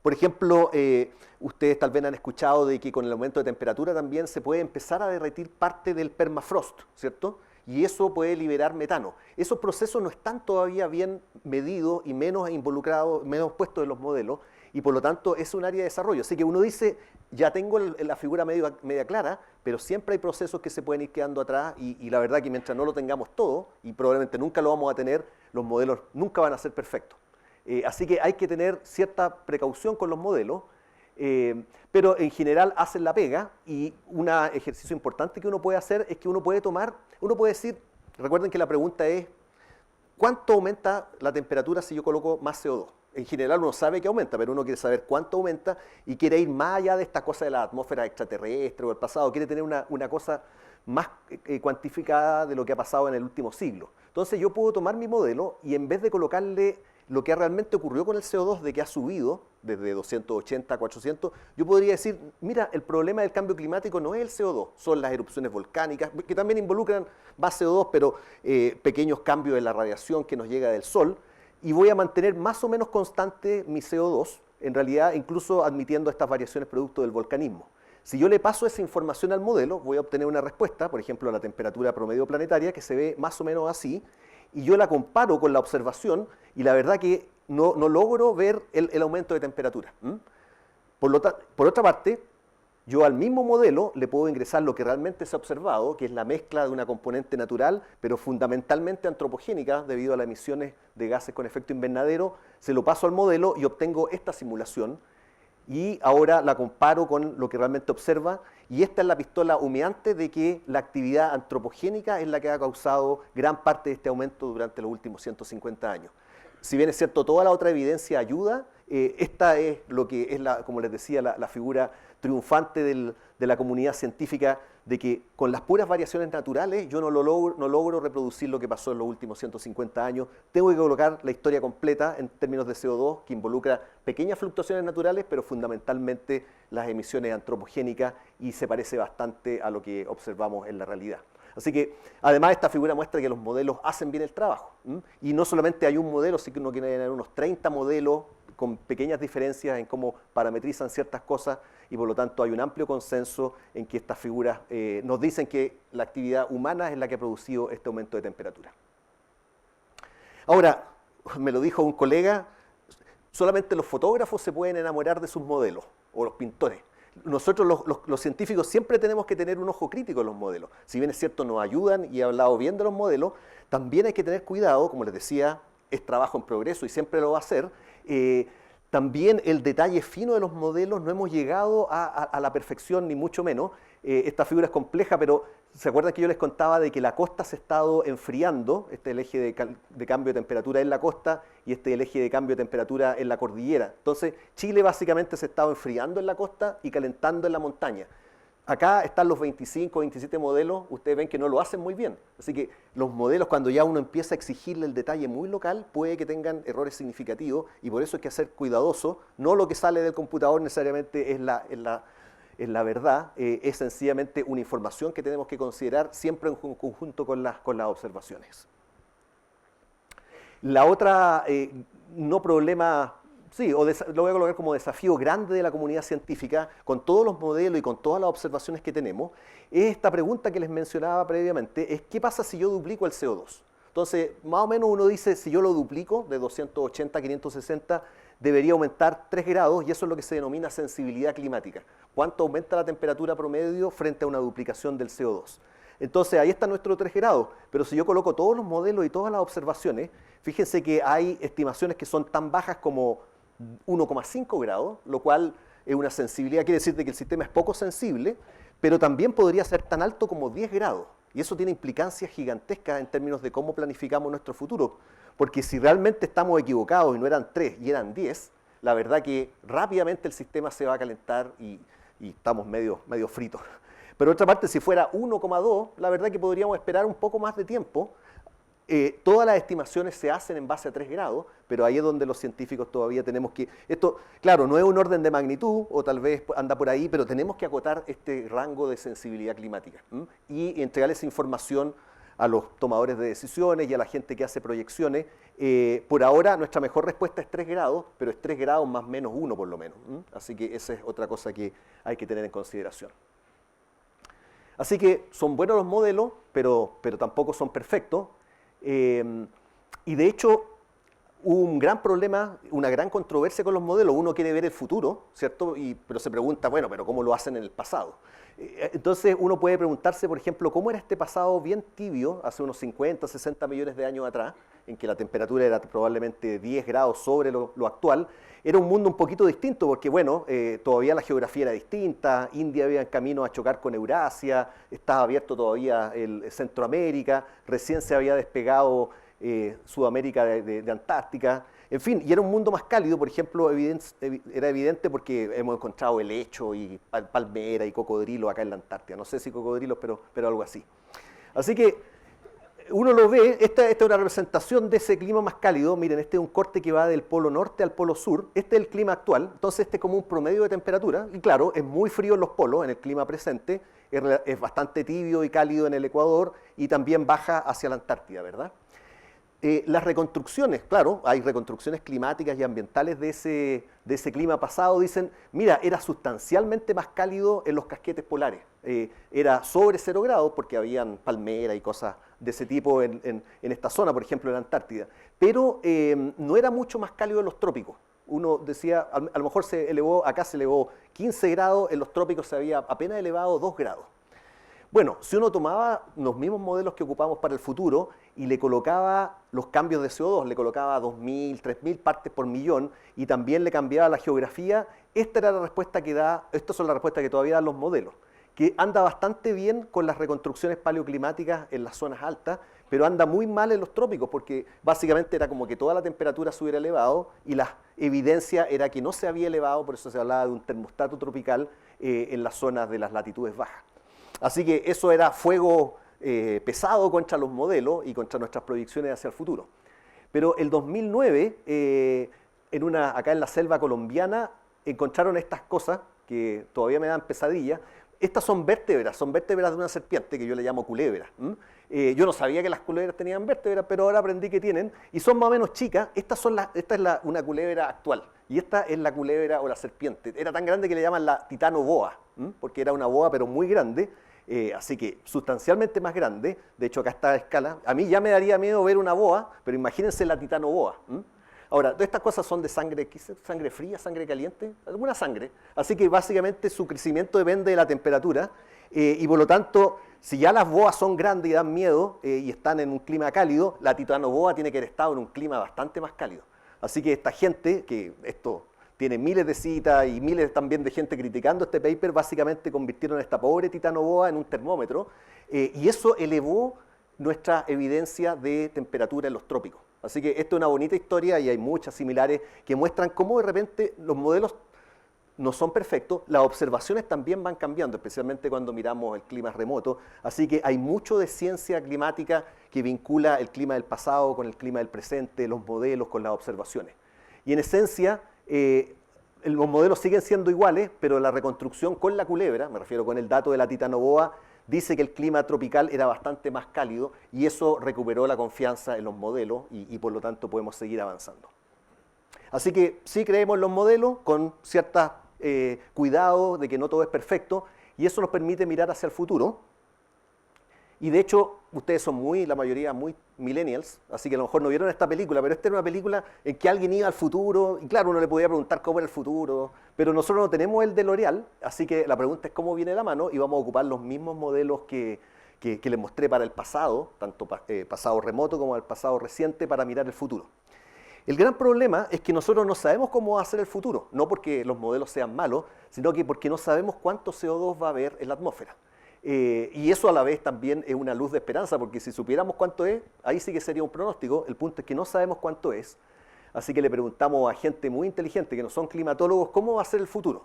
Por ejemplo, ustedes tal vez han escuchado de que con el aumento de temperatura también se puede empezar a derretir parte del permafrost, ¿cierto? Y eso puede liberar metano. Esos procesos no están todavía bien medidos y menos involucrados, menos puestos en los modelos, y por lo tanto es un área de desarrollo. Así que uno dice, ya tengo la figura media clara, pero siempre hay procesos que se pueden ir quedando atrás, y la verdad que mientras no lo tengamos todo, y probablemente nunca lo vamos a tener, los modelos nunca van a ser perfectos. Así que hay que tener cierta precaución con los modelos, pero en general hacen la pega y un ejercicio importante que uno puede hacer es que uno puede decir, recuerden que la pregunta es, ¿cuánto aumenta la temperatura si yo coloco más CO2? En general uno sabe que aumenta, pero uno quiere saber cuánto aumenta y quiere ir más allá de esta cosa de la atmósfera extraterrestre o el pasado, quiere tener una cosa más cuantificada de lo que ha pasado en el último siglo. Entonces yo puedo tomar mi modelo y en vez de colocarle lo que realmente ocurrió con el CO2 de que ha subido desde 280 a 400, yo podría decir, mira, el problema del cambio climático no es el CO2, son las erupciones volcánicas, que también involucran más CO2, pero pequeños cambios en la radiación que nos llega del Sol, y voy a mantener más o menos constante mi CO2, en realidad incluso admitiendo estas variaciones producto del volcanismo. Si yo le paso esa información al modelo, voy a obtener una respuesta, por ejemplo, a la temperatura promedio planetaria, que se ve más o menos así, y yo la comparo con la observación, y la verdad que no logro ver el aumento de temperatura. Por otra parte, yo al mismo modelo le puedo ingresar lo que realmente se ha observado, que es la mezcla de una componente natural, pero fundamentalmente antropogénica, debido a las emisiones de gases con efecto invernadero, se lo paso al modelo y obtengo esta simulación, y ahora la comparo con lo que realmente observa, y esta es la pistola humeante de que la actividad antropogénica es la que ha causado gran parte de este aumento durante los últimos 150 años. Si bien es cierto, toda la otra evidencia ayuda, esta es lo que es, como les decía, la figura triunfante de la comunidad científica, de que con las puras variaciones naturales yo no logro reproducir lo que pasó en los últimos 150 años. Tengo que colocar la historia completa en términos de CO2, que involucra pequeñas fluctuaciones naturales, pero fundamentalmente las emisiones antropogénicas, y se parece bastante a lo que observamos en la realidad. Así que, además, esta figura muestra que los modelos hacen bien el trabajo. Y no solamente hay un modelo, sino que uno quiere tener unos 30 modelos con pequeñas diferencias en cómo parametrizan ciertas cosas, y por lo tanto hay un amplio consenso en que estas figuras nos dicen que la actividad humana es la que ha producido este aumento de temperatura. Ahora, me lo dijo un colega, solamente los fotógrafos se pueden enamorar de sus modelos, o los pintores. Nosotros los científicos siempre tenemos que tener un ojo crítico en los modelos. Si bien es cierto, nos ayudan y he hablado bien de los modelos, también hay que tener cuidado, como les decía, es trabajo en progreso y siempre lo va a hacer. También el detalle fino de los modelos, no hemos llegado a la perfección, ni mucho menos. Esta figura es compleja, pero ¿se acuerdan que yo les contaba de que la costa se ha estado enfriando? Este es el eje de cambio de temperatura en la costa, y este es el eje de cambio de temperatura en la cordillera. Entonces, Chile básicamente se ha estado enfriando en la costa y calentando en la montaña. Acá están los 25, 27 modelos, ustedes ven que no lo hacen muy bien. Así que los modelos, cuando ya uno empieza a exigirle el detalle muy local, puede que tengan errores significativos, y por eso hay que ser cuidadoso. No lo que sale del computador necesariamente es la verdad, es sencillamente una información que tenemos que considerar siempre en conjunto con las observaciones. La otra, no problema... Sí, lo voy a colocar como desafío grande de la comunidad científica, con todos los modelos y con todas las observaciones que tenemos, es esta pregunta que les mencionaba previamente, es ¿qué pasa si yo duplico el CO2? Entonces, más o menos uno dice, si yo lo duplico de 280 a 560, debería aumentar 3 grados, y eso es lo que se denomina sensibilidad climática. ¿Cuánto aumenta la temperatura promedio frente a una duplicación del CO2? Entonces, ahí está nuestro 3 grados, pero si yo coloco todos los modelos y todas las observaciones, fíjense que hay estimaciones que son tan bajas como 1,5 grados, lo cual es una sensibilidad, quiere decir que el sistema es poco sensible, pero también podría ser tan alto como 10 grados. Y eso tiene implicancias gigantescas en términos de cómo planificamos nuestro futuro. Porque si realmente estamos equivocados y no eran 3 y eran 10, la verdad que rápidamente el sistema se va a calentar y estamos medio fritos. Pero por otra parte, si fuera 1,2, la verdad que podríamos esperar un poco más de tiempo. Todas las estimaciones se hacen en base a 3 grados, pero ahí es donde los científicos todavía tenemos que... Esto, claro, no es un orden de magnitud, o tal vez anda por ahí, pero tenemos que acotar este rango de sensibilidad climática y entregar esa información a los tomadores de decisiones y a la gente que hace proyecciones. Por ahora, nuestra mejor respuesta es 3 grados, pero es 3 grados más menos 1 por lo menos. Así que esa es otra cosa que hay que tener en consideración. Así que son buenos los modelos, pero tampoco son perfectos. Y de hecho, hubo un gran problema, una gran controversia con los modelos. Uno quiere ver el futuro, ¿cierto? Pero se pregunta, bueno, ¿pero cómo lo hacen en el pasado? Entonces uno puede preguntarse, por ejemplo, ¿cómo era este pasado bien tibio, hace unos 50, 60 millones de años atrás, en que la temperatura era probablemente 10 grados sobre lo actual? Era un mundo un poquito distinto porque, bueno, todavía la geografía era distinta, India había en camino a chocar con Eurasia, estaba abierto todavía el Centroamérica, recién se había despegado Sudamérica de Antártica, en fin, y era un mundo más cálido. Por ejemplo, era evidente porque hemos encontrado helecho y palmera y cocodrilo acá en la Antártida, no sé si cocodrilos, pero algo así. Así que uno lo ve, esta es una representación de ese clima más cálido. Miren, este es un corte que va del polo norte al polo sur. Este es el clima actual, entonces este es como un promedio de temperatura. Y claro, es muy frío en los polos, en el clima presente, es bastante tibio y cálido en el Ecuador y también baja hacia la Antártida, ¿verdad? Las reconstrucciones, claro, hay reconstrucciones climáticas y ambientales de ese clima pasado, dicen, mira, era sustancialmente más cálido en los casquetes polares, era sobre 0 grados porque habían palmeras y cosas de ese tipo en esta zona, por ejemplo en la Antártida, pero no era mucho más cálido en los trópicos. Uno decía, a lo mejor acá se elevó 15 grados, en los trópicos se había apenas elevado 2 grados. Bueno, si uno tomaba los mismos modelos que ocupamos para el futuro y le colocaba los cambios de CO2, le colocaba 2.000, 3.000 partes por millón y también le cambiaba la geografía, esta era la respuesta que da, estas son las respuestas que todavía dan los modelos, que anda bastante bien con las reconstrucciones paleoclimáticas en las zonas altas, pero anda muy mal en los trópicos porque básicamente era como que toda la temperatura se hubiera elevado y la evidencia era que no se había elevado, por eso se hablaba de un termostato tropical en las zonas de las latitudes bajas. Así que eso era fuego pesado contra los modelos y contra nuestras proyecciones hacia el futuro. Pero el 2009, acá en la selva colombiana, encontraron estas cosas que todavía me dan pesadillas. Estas son vértebras de una serpiente que yo le llamo culebra. Yo no sabía que las culebras tenían vértebras, pero ahora aprendí que tienen, y son más o menos chicas. Esta es una culebra actual, y esta es la culebra o la serpiente. Era tan grande que le llaman la titanoboa, porque era una boa pero muy grande, así que sustancialmente más grande. De hecho acá está a escala. A mí ya me daría miedo ver una boa, pero imagínense la titanoboa. Ahora, todas estas cosas son de sangre fría, sangre caliente, alguna sangre. Así que básicamente su crecimiento depende de la temperatura y por lo tanto, si ya las boas son grandes y dan miedo y están en un clima cálido, la titanoboa tiene que haber estado en un clima bastante más cálido. Así que esta gente, que esto tiene miles de citas y miles también de gente criticando este paper, básicamente convirtieron a esta pobre titanoboa en un termómetro y eso elevó nuestra evidencia de temperatura en los trópicos. Así que esto es una bonita historia y hay muchas similares que muestran cómo de repente los modelos no son perfectos, las observaciones también van cambiando, especialmente cuando miramos el clima remoto. Así que hay mucho de ciencia climática que vincula el clima del pasado con el clima del presente, los modelos con las observaciones. Y en esencia, los modelos siguen siendo iguales, pero la reconstrucción con la culebra, me refiero con el dato de la titanoboa, dice que el clima tropical era bastante más cálido y eso recuperó la confianza en los modelos y por lo tanto podemos seguir avanzando. Así que sí creemos en los modelos con ciertos cuidados de que no todo es perfecto y eso nos permite mirar hacia el futuro. Y de hecho, ustedes son la mayoría muy millennials, así que a lo mejor no vieron esta película, pero esta era una película en que alguien iba al futuro, y claro, uno le podía preguntar cómo era el futuro, pero nosotros no tenemos el de L'Oreal, así que la pregunta es cómo viene de la mano, y vamos a ocupar los mismos modelos que les mostré para el pasado, tanto pasado remoto como el pasado reciente, para mirar el futuro. El gran problema es que nosotros no sabemos cómo va a ser el futuro, no porque los modelos sean malos, sino que porque no sabemos cuánto CO2 va a haber en la atmósfera. Y eso a la vez también es una luz de esperanza, porque si supiéramos cuánto es, ahí sí que sería un pronóstico. El punto es que no sabemos cuánto es, así que le preguntamos a gente muy inteligente que no son climatólogos cómo va a ser el futuro.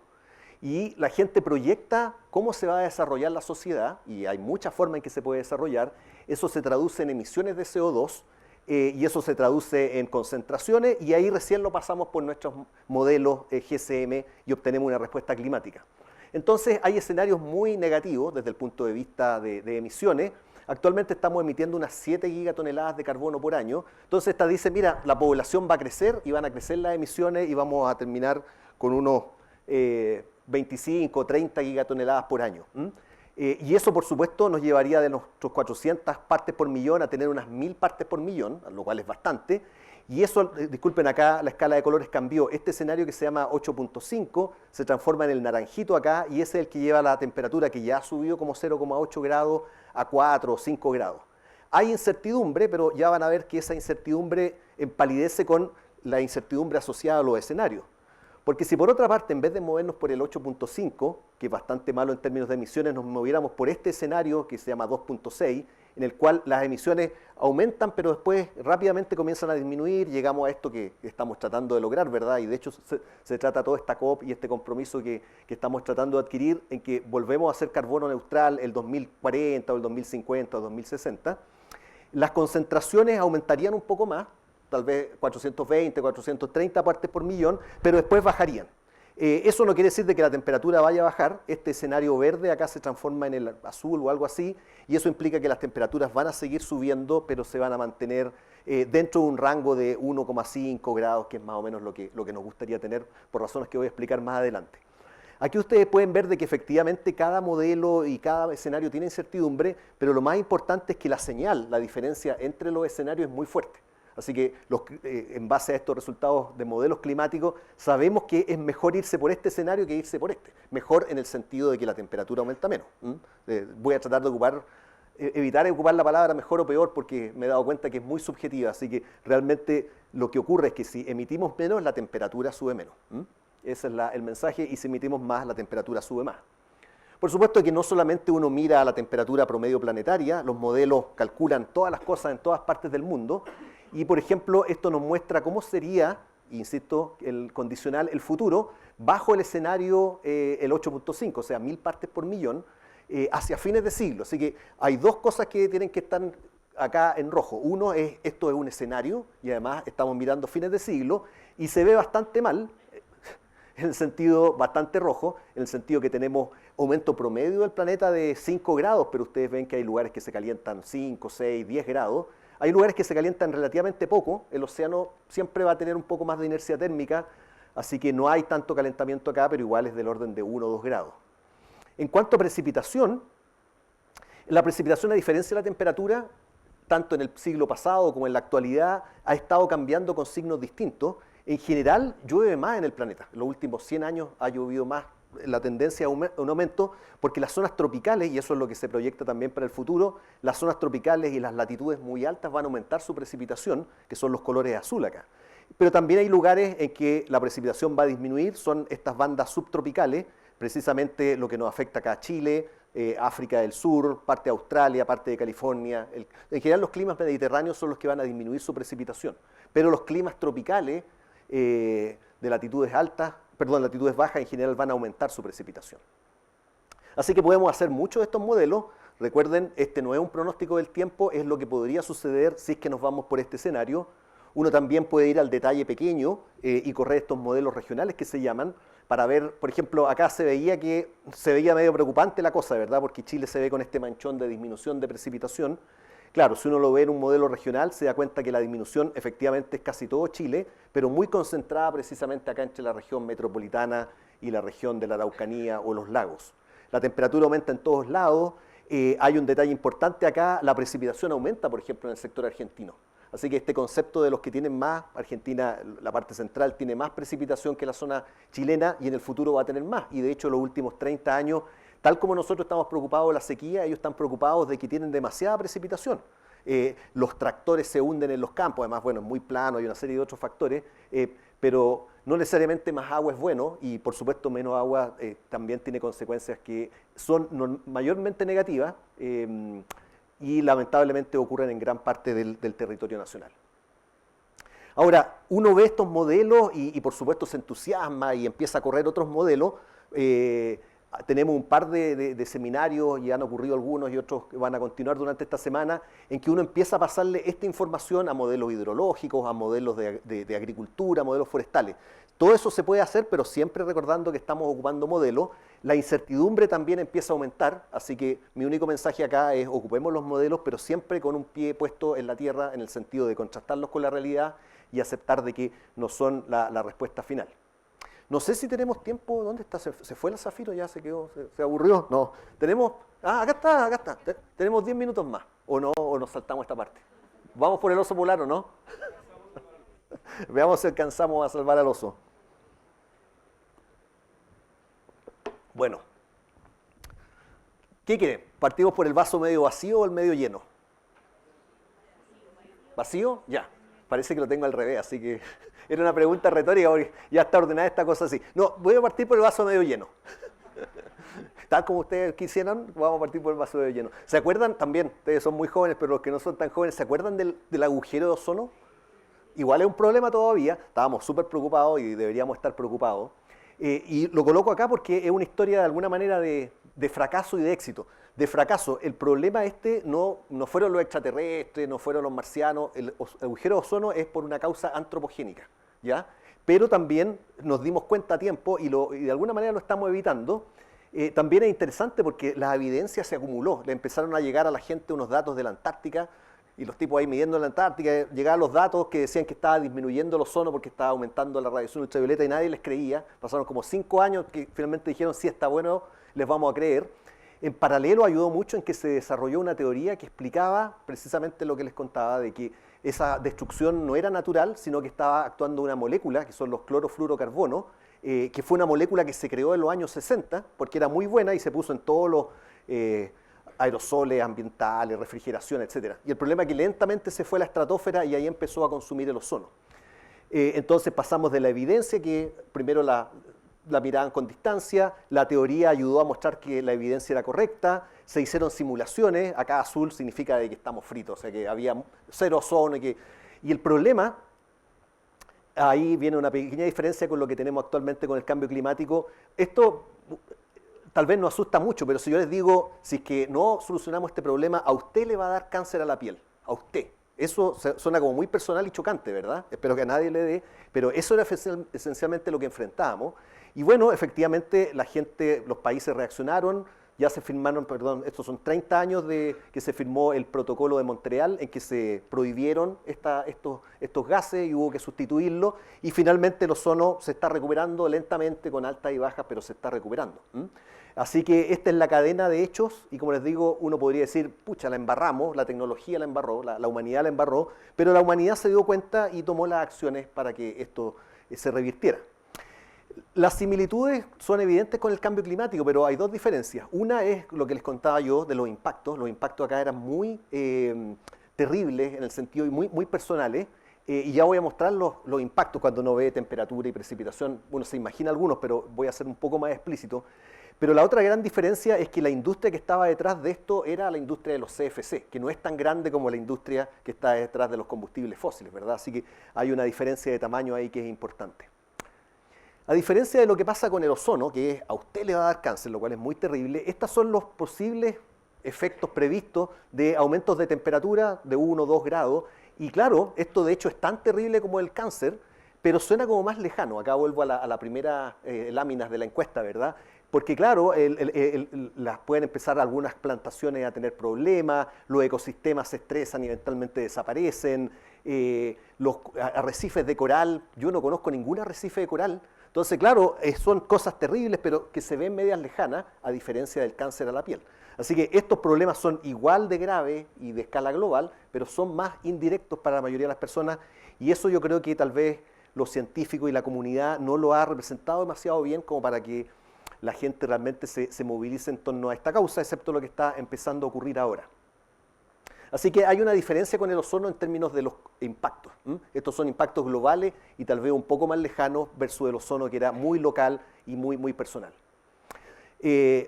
Y la gente proyecta cómo se va a desarrollar la sociedad, y hay muchas formas en que se puede desarrollar. Eso se traduce en emisiones de CO2, y eso se traduce en concentraciones, y ahí recién lo pasamos por nuestros modelos GCM y obtenemos una respuesta climática. Entonces hay escenarios muy negativos desde el punto de vista de emisiones. Actualmente estamos emitiendo unas 7 gigatoneladas de carbono por año. Entonces esta dice, mira, la población va a crecer y van a crecer las emisiones y vamos a terminar con unos 25 o 30 gigatoneladas por año. Y eso, por supuesto, nos llevaría de nuestros 400 partes por millón a tener unas 1000 partes por millón, lo cual es bastante. Y eso, disculpen, acá la escala de colores cambió. Este escenario que se llama 8.5 se transforma en el naranjito acá y ese es el que lleva la temperatura que ya subió como 0,8 grados a 4 o 5 grados. Hay incertidumbre, pero ya van a ver que esa incertidumbre empalidece con la incertidumbre asociada a los escenarios. Porque si por otra parte, en vez de movernos por el 8.5, que es bastante malo en términos de emisiones, nos moviéramos por este escenario que se llama 2.6, en el cual las emisiones aumentan, pero después rápidamente comienzan a disminuir, llegamos a esto que estamos tratando de lograr, ¿verdad? Y de hecho se trata toda esta COP y este compromiso que estamos tratando de adquirir, en que volvemos a ser carbono neutral el 2040 o el 2050 o 2060. Las concentraciones aumentarían un poco más, tal vez 420, 430 partes por millón, pero después bajarían. Eso no quiere decir de que la temperatura vaya a bajar. Este escenario verde acá se transforma en el azul o algo así, y eso implica que las temperaturas van a seguir subiendo, pero se van a mantener dentro de un rango de 1,5 grados, que es más o menos lo que nos gustaría tener, por razones que voy a explicar más adelante. Aquí ustedes pueden ver de que efectivamente cada modelo y cada escenario tiene incertidumbre, pero lo más importante es que la señal, la diferencia entre los escenarios es muy fuerte. Así que en base a estos resultados de modelos climáticos, sabemos que es mejor irse por este escenario que irse por este. Mejor en el sentido de que la temperatura aumenta menos. Voy a tratar de evitar ocupar la palabra mejor o peor porque me he dado cuenta que es muy subjetiva. Así que realmente lo que ocurre es que si emitimos menos, la temperatura sube menos. Ese es el mensaje, y si emitimos más, la temperatura sube más. Por supuesto que no solamente uno mira la temperatura promedio planetaria, los modelos calculan todas las cosas en todas partes del mundo, y por ejemplo esto nos muestra cómo sería, insisto, el condicional, el futuro, bajo el escenario el 8.5, o sea, 1000 partes por millón, hacia fines de siglo. Así que hay dos cosas que tienen que estar acá en rojo. Uno es, esto es un escenario, y además estamos mirando fines de siglo, y se ve bastante mal, en el sentido bastante rojo, en el sentido que tenemos aumento promedio del planeta de 5 grados, pero ustedes ven que hay lugares que se calientan 5, 6, 10 grados. Hay lugares que se calientan relativamente poco, el océano siempre va a tener un poco más de inercia térmica, así que no hay tanto calentamiento acá, pero igual es del orden de 1 o 2 grados. En cuanto a precipitación, la precipitación, a diferencia de la temperatura, tanto en el siglo pasado como en la actualidad, ha estado cambiando con signos distintos. En general, llueve más en el planeta. En los últimos 100 años ha llovido más, la tendencia a un aumento, porque las zonas tropicales, y eso es lo que se proyecta también para el futuro, las zonas tropicales y las latitudes muy altas van a aumentar su precipitación, que son los colores azul acá. Pero también hay lugares en que la precipitación va a disminuir, son estas bandas subtropicales, precisamente lo que nos afecta acá a Chile, África del Sur, parte de Australia, parte de California. En general los climas mediterráneos son los que van a disminuir su precipitación, pero los climas tropicales de latitudes bajas en general van a aumentar su precipitación. Así que podemos hacer muchos de estos modelos. Recuerden, este no es un pronóstico del tiempo, es lo que podría suceder si es que nos vamos por este escenario. Uno también puede ir al detalle pequeño y correr estos modelos regionales que se llaman, para ver, por ejemplo, acá se veía medio preocupante la cosa, ¿verdad? Porque Chile se ve con este manchón de disminución de precipitación. Claro, si uno lo ve en un modelo regional, se da cuenta que la disminución efectivamente es casi todo Chile, pero muy concentrada precisamente acá entre la región metropolitana y la región de la Araucanía o los lagos. La temperatura aumenta en todos lados. Hay un detalle importante acá, la precipitación aumenta, por ejemplo, en el sector argentino. Así que este concepto de los que tienen más, Argentina, la parte central, tiene más precipitación que la zona chilena, y en el futuro va a tener más. Y de hecho, los últimos 30 años, tal como nosotros estamos preocupados de la sequía, ellos están preocupados de que tienen demasiada precipitación. Los tractores se hunden en los campos, además, bueno, es muy plano, hay una serie de otros factores, pero no necesariamente más agua es bueno, y por supuesto menos agua también tiene consecuencias que son mayormente negativas, y lamentablemente ocurren en gran parte del territorio nacional. Ahora, uno ve estos modelos y por supuesto se entusiasma y empieza a correr otros modelos. Tenemos un par de seminarios, y han ocurrido algunos y otros que van a continuar durante esta semana, en que uno empieza a pasarle esta información a modelos hidrológicos, a modelos de agricultura, modelos forestales. Todo eso se puede hacer, pero siempre recordando que estamos ocupando modelos. La incertidumbre también empieza a aumentar, así que mi único mensaje acá es: ocupemos los modelos, pero siempre con un pie puesto en la tierra, en el sentido de contrastarlos con la realidad y aceptar de que no son la respuesta final. No sé si tenemos tiempo. ¿Dónde está? ¿Se fue la Zafiro? ¿Ya se quedó? ¿Se aburrió? No. Tenemos... acá está. Tenemos 10 minutos más. ¿O no? ¿O nos saltamos esta parte? ¿Vamos por el oso polar o no? Veamos si alcanzamos a salvar al oso. Bueno. ¿Qué quieren? ¿Partimos por el vaso medio vacío o el medio lleno? ¿Vacío? Ya. Parece que lo tengo al revés, así que era una pregunta retórica porque ya está ordenada esta cosa así. No, voy a partir por el vaso medio lleno. Tal como ustedes quisieran, vamos a partir por el vaso medio lleno. ¿Se acuerdan también? Ustedes son muy jóvenes, pero los que no son tan jóvenes, ¿se acuerdan del agujero de ozono? Igual es un problema todavía, estábamos súper preocupados y deberíamos estar preocupados. Y lo coloco acá porque es una historia de alguna manera de fracaso y de éxito. De fracaso, el problema no fueron los extraterrestres, no fueron los marcianos, el agujero de ozono es por una causa antropogénica, ¿ya? Pero también nos dimos cuenta a tiempo y de alguna manera lo estamos evitando. También es interesante porque la evidencia se acumuló, le empezaron a llegar a la gente unos datos de la Antártica y los tipos ahí midiendo en la Antártica, llegaban los datos que decían que estaba disminuyendo el ozono porque estaba aumentando la radiación ultravioleta y nadie les creía. Pasaron como 5 años que finalmente dijeron, sí, está bueno, les vamos a creer. En paralelo ayudó mucho en que se desarrolló una teoría que explicaba precisamente lo que les contaba, de que esa destrucción no era natural, sino que estaba actuando una molécula, que son los clorofluorocarbonos, que fue una molécula que se creó en los años 60, porque era muy buena y se puso en todos los aerosoles ambientales, refrigeración, etc. Y el problema es que lentamente se fue a la estratosfera y ahí empezó a consumir el ozono. Entonces pasamos de la evidencia, que primero la miraban con distancia, la teoría ayudó a mostrar que la evidencia era correcta, se hicieron simulaciones, acá azul significa de que estamos fritos, o sea que había cero ozono y el problema, ahí viene una pequeña diferencia con lo que tenemos actualmente con el cambio climático. Esto tal vez no asusta mucho, pero si yo les digo, si es que no solucionamos este problema, a usted le va a dar cáncer a la piel, a usted. Eso suena como muy personal y chocante, ¿verdad? Espero que a nadie le dé, pero eso era esencialmente lo que enfrentábamos. Y bueno, efectivamente la gente, los países reaccionaron, ya se firmaron, estos son 30 años de que se firmó el protocolo de Montreal en que se prohibieron estos gases y hubo que sustituirlo y finalmente el ozono se está recuperando lentamente con altas y bajas, pero se está recuperando. Así que esta es la cadena de hechos y como les digo, uno podría decir, pucha, la embarramos, la tecnología la embarró, la humanidad la embarró, pero la humanidad se dio cuenta y tomó las acciones para que esto se revirtiera. Las similitudes son evidentes con el cambio climático, pero hay dos diferencias. Una es lo que les contaba yo de los impactos. Los impactos acá eran muy terribles en el sentido y muy personales. Y ya voy a mostrar los impactos cuando uno ve temperatura y precipitación. Bueno, se imagina algunos, pero voy a ser un poco más explícito. Pero la otra gran diferencia es que la industria que estaba detrás de esto era la industria de los CFC, que no es tan grande como la industria que está detrás de los combustibles fósiles, ¿verdad? Así que hay una diferencia de tamaño ahí que es importante. A diferencia de lo que pasa con el ozono, que es, a usted le va a dar cáncer, lo cual es muy terrible, estos son los posibles efectos previstos de aumentos de temperatura de 1 o 2 grados. Y claro, esto de hecho es tan terrible como el cáncer, pero suena como más lejano. Acá vuelvo a la primera láminas de la encuesta, ¿verdad? Porque claro, las pueden empezar algunas plantaciones a tener problemas, los ecosistemas se estresan y eventualmente desaparecen, los arrecifes de coral, yo no conozco ningún arrecife de coral. Entonces, claro, son cosas terribles, pero que se ven medias lejanas, a diferencia del cáncer a la piel. Así que estos problemas son igual de graves y de escala global, pero son más indirectos para la mayoría de las personas, y eso yo creo que tal vez los científicos y la comunidad no lo ha representado demasiado bien como para que la gente realmente se movilice en torno a esta causa, excepto lo que está empezando a ocurrir ahora. Así que hay una diferencia con el ozono en términos de los impactos. Estos son impactos globales y tal vez un poco más lejanos versus el ozono que era muy local y muy personal.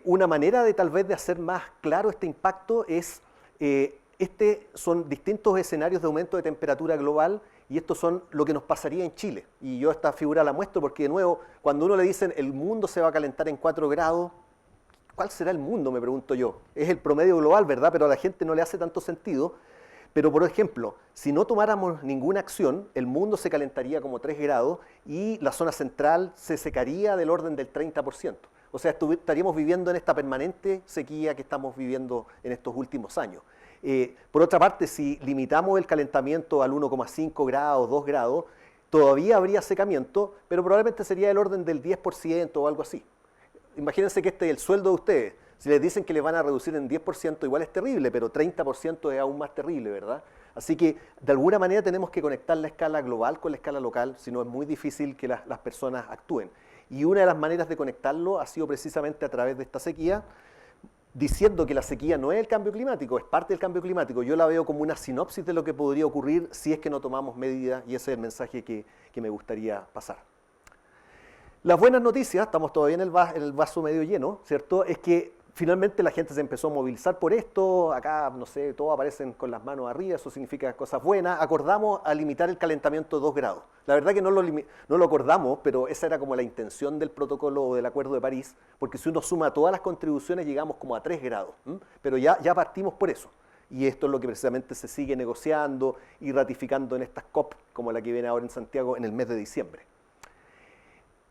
Una manera de tal vez de hacer más claro este impacto es, son distintos escenarios de aumento de temperatura global y estos son lo que nos pasaría en Chile. Y yo esta figura la muestro porque de nuevo, cuando uno le dicen el mundo se va a calentar en 4 grados, ¿cuál será el mundo? Me pregunto yo. Es el promedio global, ¿verdad? Pero a la gente no le hace tanto sentido. Pero, por ejemplo, si no tomáramos ninguna acción, el mundo se calentaría como 3 grados y la zona central se secaría del orden del 30%. O sea, estaríamos viviendo en esta permanente sequía que estamos viviendo en estos últimos años. Por otra parte, si limitamos el calentamiento al 1,5 grados, 2 grados, todavía habría secamiento, pero probablemente sería del orden del 10% o algo así. Imagínense que este es el sueldo de ustedes. Si les dicen que les van a reducir en 10%, igual es terrible, pero 30% es aún más terrible, ¿verdad? Así que, de alguna manera, tenemos que conectar la escala global con la escala local, si no es muy difícil que las personas actúen. Y una de las maneras de conectarlo ha sido precisamente a través de esta sequía, diciendo que la sequía no es el cambio climático, es parte del cambio climático. Yo la veo como una sinopsis de lo que podría ocurrir si es que no tomamos medidas, y ese es el mensaje que me gustaría pasar. Las buenas noticias, estamos todavía en el vaso medio lleno, ¿cierto? Es que Finalmente la gente se empezó a movilizar por esto, acá, no sé, todos aparecen con las manos arriba, eso significa cosas buenas. Acordamos a limitar el calentamiento a 2 grados. La verdad que no lo acordamos, pero esa era como la intención del protocolo o del Acuerdo de París, porque si uno suma todas las contribuciones llegamos como a 3 grados, pero ya partimos por eso. Y esto es lo que precisamente se sigue negociando y ratificando en estas COP, como la que viene ahora en Santiago en el mes de diciembre.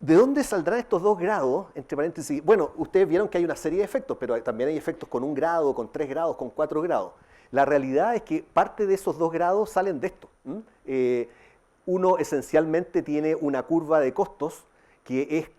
¿De dónde saldrán estos 2 grados? Entre paréntesis, bueno, ustedes vieron que hay una serie de efectos, pero también hay efectos con 1 grado, con 3 grados, con 4 grados. La realidad es que parte de esos 2 grados salen de esto. Uno esencialmente tiene una curva de costos que es,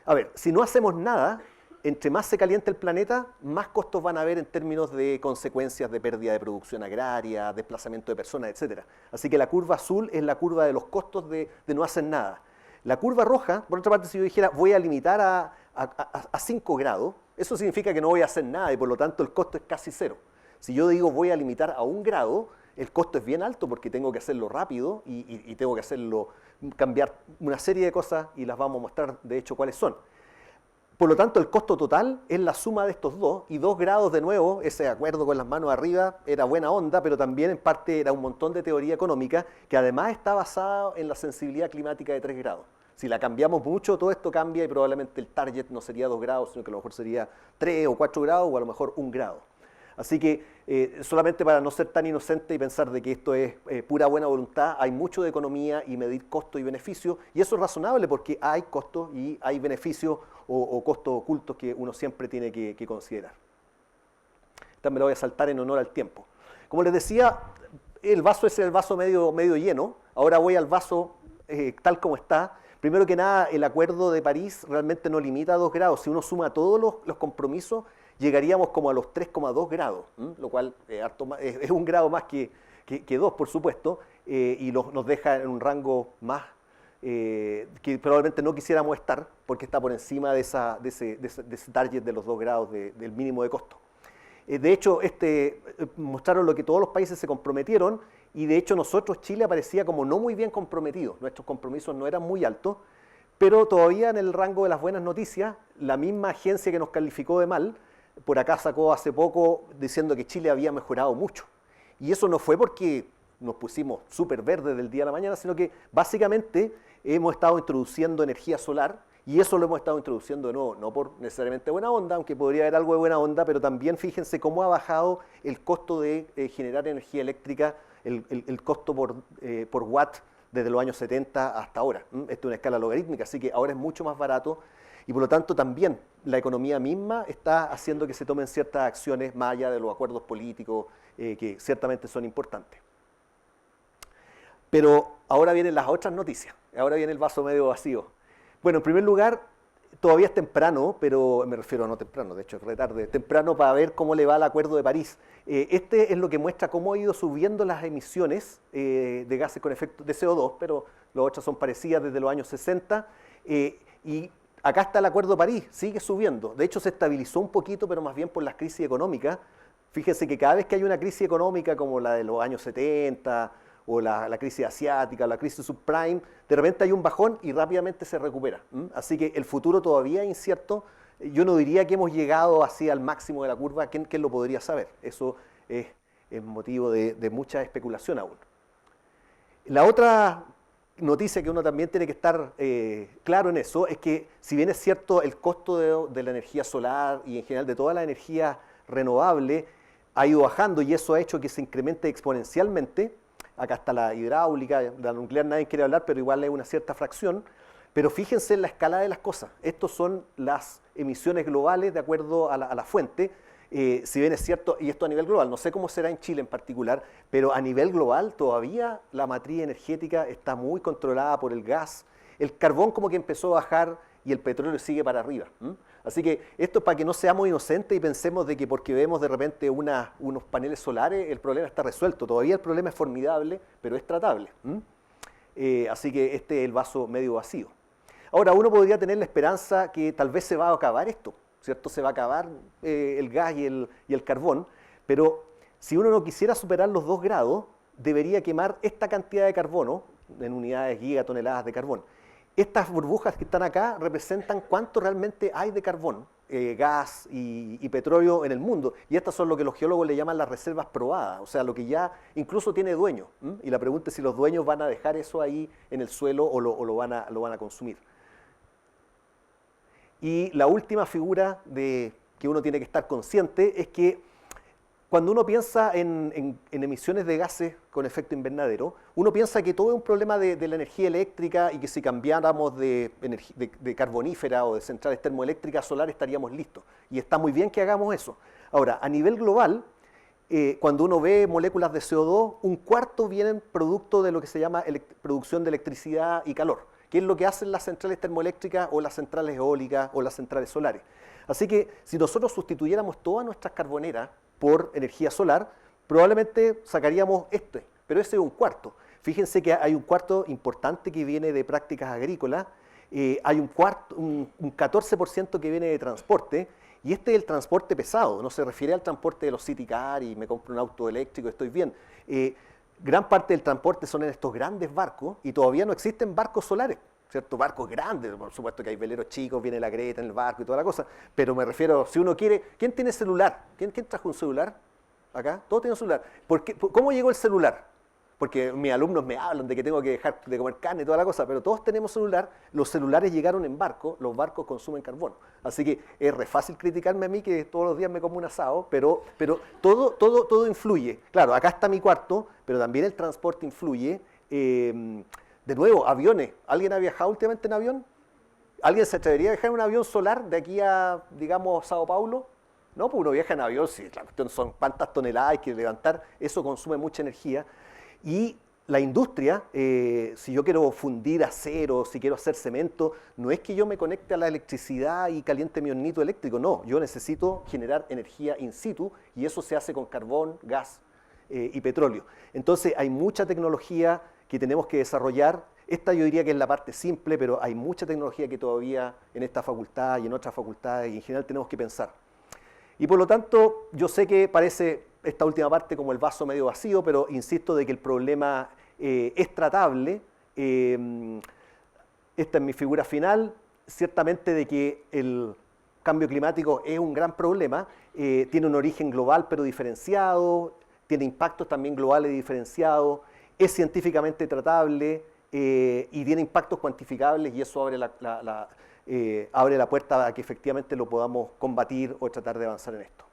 a ver, si no hacemos nada, entre más se calienta el planeta, más costos van a haber en términos de consecuencias de pérdida de producción agraria, desplazamiento de personas, etc. Así que la curva azul es la curva de los costos de no hacer nada. La curva roja, por otra parte, si yo dijera voy a limitar a 5 grados, eso significa que no voy a hacer nada y por lo tanto el costo es casi cero. Si yo digo voy a limitar a 1 grado, el costo es bien alto porque tengo que hacerlo rápido y tengo que cambiar una serie de cosas y las vamos a mostrar de hecho cuáles son. Por lo tanto, el costo total es la suma de estos dos, y 2 grados de nuevo, ese acuerdo con las manos arriba era buena onda, pero también en parte era un montón de teoría económica que además está basada en la sensibilidad climática de 3 grados. Si la cambiamos mucho, todo esto cambia y probablemente el target no sería 2 grados, sino que a lo mejor sería 3 o 4 grados o a lo mejor 1 grado. Así que solamente para no ser tan inocente y pensar de que esto es pura buena voluntad, hay mucho de economía y medir costo y beneficio, y eso es razonable porque hay costos y hay beneficios o costos ocultos que uno siempre tiene que considerar. Esta me lo voy a saltar en honor al tiempo. Como les decía, el vaso es el vaso medio lleno, ahora voy al vaso tal como está. Primero que nada, el Acuerdo de París realmente no limita a 2 grados, si uno suma todos los compromisos, llegaríamos como a los 3,2 grados, lo cual es 1 grado más que 2, por supuesto, y nos deja en un rango más que probablemente no quisiéramos estar, porque está por encima de ese target de los 2 grados del mínimo de costo. De hecho, mostraron lo que todos los países se comprometieron, y de hecho nosotros, Chile, aparecía como no muy bien comprometido. Nuestros compromisos no eran muy altos, pero todavía en el rango de las buenas noticias, la misma agencia que nos calificó de mal, por acá sacó hace poco diciendo que Chile había mejorado mucho. Y eso no fue porque nos pusimos súper verdes del día a la mañana, sino que básicamente hemos estado introduciendo energía solar, y eso lo hemos estado introduciendo de nuevo, no por necesariamente buena onda, aunque podría haber algo de buena onda, pero también fíjense cómo ha bajado el costo de generar energía eléctrica, el costo por watt desde los años 70 hasta ahora. Esto es una escala logarítmica, así que ahora es mucho más barato, y por lo tanto también la economía misma está haciendo que se tomen ciertas acciones más allá de los acuerdos políticos que ciertamente son importantes. Pero ahora vienen las otras noticias, ahora viene el vaso medio vacío. Bueno, en primer lugar, todavía es temprano, pero me refiero a no temprano, de hecho es retarde, temprano para ver cómo le va al Acuerdo de París. Este es lo que muestra cómo ha ido subiendo las emisiones de gases con efecto de CO2, pero las otras son parecidas desde los años 60, y acá está el Acuerdo de París, sigue subiendo. De hecho se estabilizó un poquito, pero más bien por las crisis económicas. Fíjense que cada vez que hay una crisis económica como la de los años 70, o la crisis asiática, la crisis subprime, de repente hay un bajón y rápidamente se recupera. Así que el futuro todavía es incierto. Yo no diría que hemos llegado así al máximo de la curva. ¿Quién lo podría saber? Eso es motivo de mucha especulación aún. La otra noticia que uno también tiene que estar claro en eso es que, si bien es cierto el costo de la energía solar y en general de toda la energía renovable ha ido bajando, y eso ha hecho que se incremente exponencialmente. Acá está la hidráulica, de la nuclear nadie quiere hablar, pero igual es una cierta fracción. Pero fíjense en la escala de las cosas. Estos son las emisiones globales de acuerdo a la fuente. Si bien es cierto, y esto a nivel global, no sé cómo será en Chile en particular, pero a nivel global todavía la matriz energética está muy controlada por el gas. El carbón como que empezó a bajar y el petróleo sigue para arriba. Así que esto es para que no seamos inocentes y pensemos de que porque vemos de repente unos paneles solares, el problema está resuelto. Todavía el problema es formidable, pero es tratable. Así que este es el vaso medio vacío. Ahora, uno podría tener la esperanza que tal vez se va a acabar esto, ¿cierto? Se va a acabar el gas y el carbón, pero si uno no quisiera superar los 2 grados, debería quemar esta cantidad de carbono en unidades gigatoneladas de carbón. Estas burbujas que están acá representan cuánto realmente hay de carbón gas y petróleo en el mundo. Y estas son lo que los geólogos le llaman las reservas probadas, o sea, lo que ya incluso tiene dueño. Y la pregunta es si los dueños van a dejar eso ahí en el suelo o lo van a consumir. Y la última figura que uno tiene que estar consciente es que cuando uno piensa en emisiones de gases con efecto invernadero, uno piensa que todo es un problema de la energía eléctrica y que si cambiáramos de carbonífera o de centrales termoeléctricas a solar estaríamos listos. Y está muy bien que hagamos eso. Ahora, a nivel global, cuando uno ve moléculas de CO2, un cuarto vienen producto de lo que se llama producción de electricidad y calor, que es lo que hacen las centrales termoeléctricas o las centrales eólicas o las centrales solares. Así que si nosotros sustituyéramos todas nuestras carboneras por energía solar, probablemente sacaríamos pero ese es un cuarto. Fíjense que hay un cuarto importante que viene de prácticas agrícolas, hay un 14% que viene de transporte, y este es el transporte pesado, no se refiere al transporte de los city car y me compro un auto eléctrico, estoy bien. Gran parte del transporte son en estos grandes barcos y todavía no existen barcos solares, ¿cierto? Barcos grandes, por supuesto que hay veleros chicos, viene la Greta en el barco y toda la cosa, pero me refiero, si uno quiere, ¿quién tiene celular? ¿Quién trajo un celular? ¿Acá? Todos tienen celular. ¿Cómo llegó el celular? Porque mis alumnos me hablan de que tengo que dejar de comer carne y toda la cosa, pero todos tenemos celular, los celulares llegaron en barco, los barcos consumen carbono. Así que es re fácil criticarme a mí que todos los días me como un asado, pero todo influye. Claro, acá está mi cuarto, pero también el transporte influye. De nuevo, aviones. ¿Alguien ha viajado últimamente en avión? ¿Alguien se atrevería a viajar en un avión solar de aquí a, digamos, Sao Paulo? No, pues uno viaja en avión, si la cuestión son cuántas toneladas hay que levantar, eso consume mucha energía. Y la industria, si yo quiero fundir acero, si quiero hacer cemento, no es que yo me conecte a la electricidad y caliente mi hornito eléctrico, no, yo necesito generar energía in situ y eso se hace con carbón, gas y petróleo. Entonces hay mucha tecnología que tenemos que desarrollar. Esta yo diría que es la parte simple, pero hay mucha tecnología que todavía en esta facultad y en otras facultades y en general tenemos que pensar. Y por lo tanto, yo sé que parece esta última parte como el vaso medio vacío, pero insisto de que el problema es tratable. Esta es mi figura final. Ciertamente de que el cambio climático es un gran problema, tiene un origen global pero diferenciado, tiene impactos también globales diferenciados, es científicamente tratable y tiene impactos cuantificables y eso abre la puerta a que efectivamente lo podamos combatir o tratar de avanzar en esto.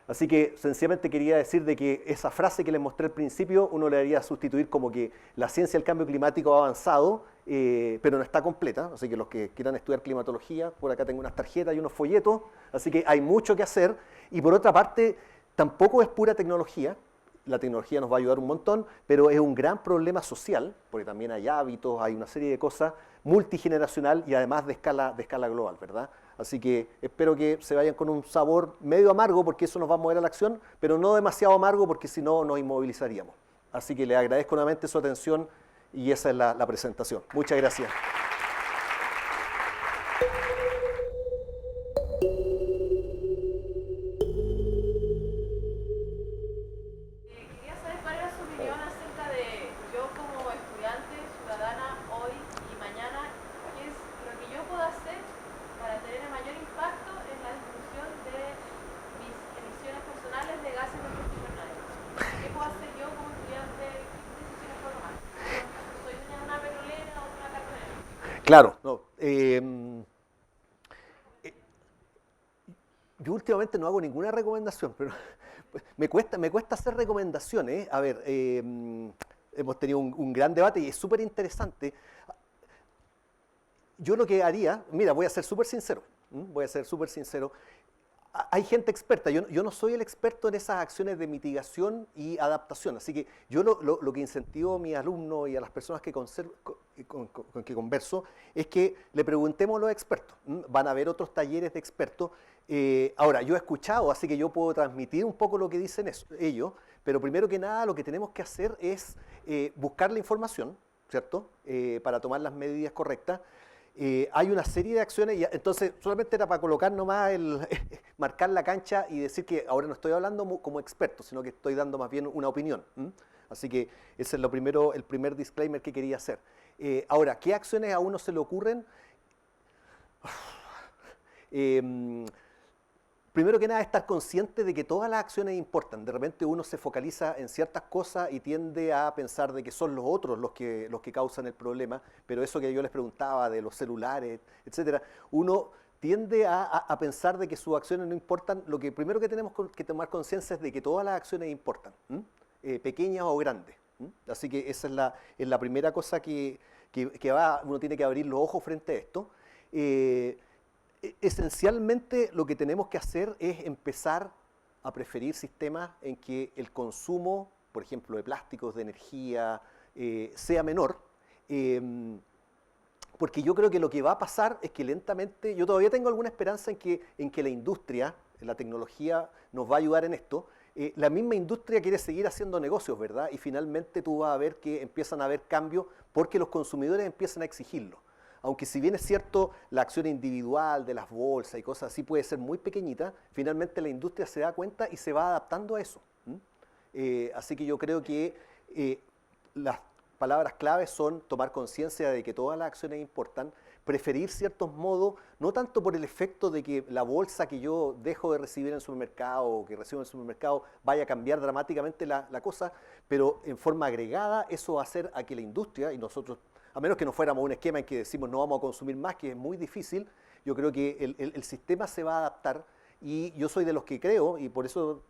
Así que sencillamente quería decir de que esa frase que les mostré al principio uno le debería sustituir como que la ciencia del cambio climático ha avanzado, pero no está completa, así que los que quieran estudiar climatología, por acá tengo unas tarjetas y unos folletos, así que hay mucho que hacer y por otra parte tampoco es pura tecnología. La tecnología nos va a ayudar un montón, pero es un gran problema social, porque también hay hábitos, hay una serie de cosas multigeneracional y además de escala global, ¿verdad? Así que espero que se vayan con un sabor medio amargo, porque eso nos va a mover a la acción, pero no demasiado amargo, porque si no nos inmovilizaríamos. Así que les agradezco nuevamente su atención y esa es la presentación. Muchas gracias. Claro, no. Yo últimamente no hago ninguna recomendación, pero me cuesta hacer recomendaciones. A ver, hemos tenido un gran debate y es súper interesante. Yo lo que haría, mira, voy a ser súper sincero, hay gente experta, yo no soy el experto en esas acciones de mitigación y adaptación, así que yo lo que incentivo a mis alumnos y a las personas con que converso es que le preguntemos a los expertos. Van a haber otros talleres de expertos. Ahora, yo he escuchado, así que yo puedo transmitir un poco lo que dicen ellos, pero primero que nada lo que tenemos que hacer es buscar la información, ¿cierto? Para tomar las medidas correctas. Hay una serie de acciones, y entonces solamente era para colocar nomás marcar la cancha y decir que ahora no estoy hablando como experto, sino que estoy dando más bien una opinión. Así que ese es el primer disclaimer que quería hacer. Ahora, ¿qué acciones a uno se le ocurren? primero que nada, estar consciente de que todas las acciones importan. De repente uno se focaliza en ciertas cosas y tiende a pensar de que son los otros los que causan el problema, pero eso que yo les preguntaba de los celulares, etcétera, uno tiende a pensar de que sus acciones no importan. Lo que primero que tenemos que tomar conciencia es de que todas las acciones importan, pequeñas o grandes. Así que esa es la primera cosa que uno tiene que abrir los ojos frente a esto. Esencialmente lo que tenemos que hacer es empezar a preferir sistemas en que el consumo, por ejemplo, de plásticos, de energía, sea menor, porque yo creo que lo que va a pasar es que lentamente, yo todavía tengo alguna esperanza en que la industria, la tecnología nos va a ayudar en esto. La misma industria quiere seguir haciendo negocios, ¿verdad? Y finalmente tú vas a ver que empiezan a haber cambios porque los consumidores empiezan a exigirlo. Aunque si bien es cierto, la acción individual de las bolsas y cosas así puede ser muy pequeñita, finalmente la industria se da cuenta y se va adaptando a eso. Así que yo creo que las palabras claves son tomar conciencia de que todas las acciones importan, preferir ciertos modos, no tanto por el efecto de que la bolsa que yo dejo de recibir en el supermercado o que recibo en el supermercado vaya a cambiar dramáticamente la cosa, pero en forma agregada eso va a hacer a que la industria y nosotros, a menos que no fuéramos un esquema en que decimos no vamos a consumir más, que es muy difícil, yo creo que el sistema se va a adaptar. Y yo soy de los que creo, y por eso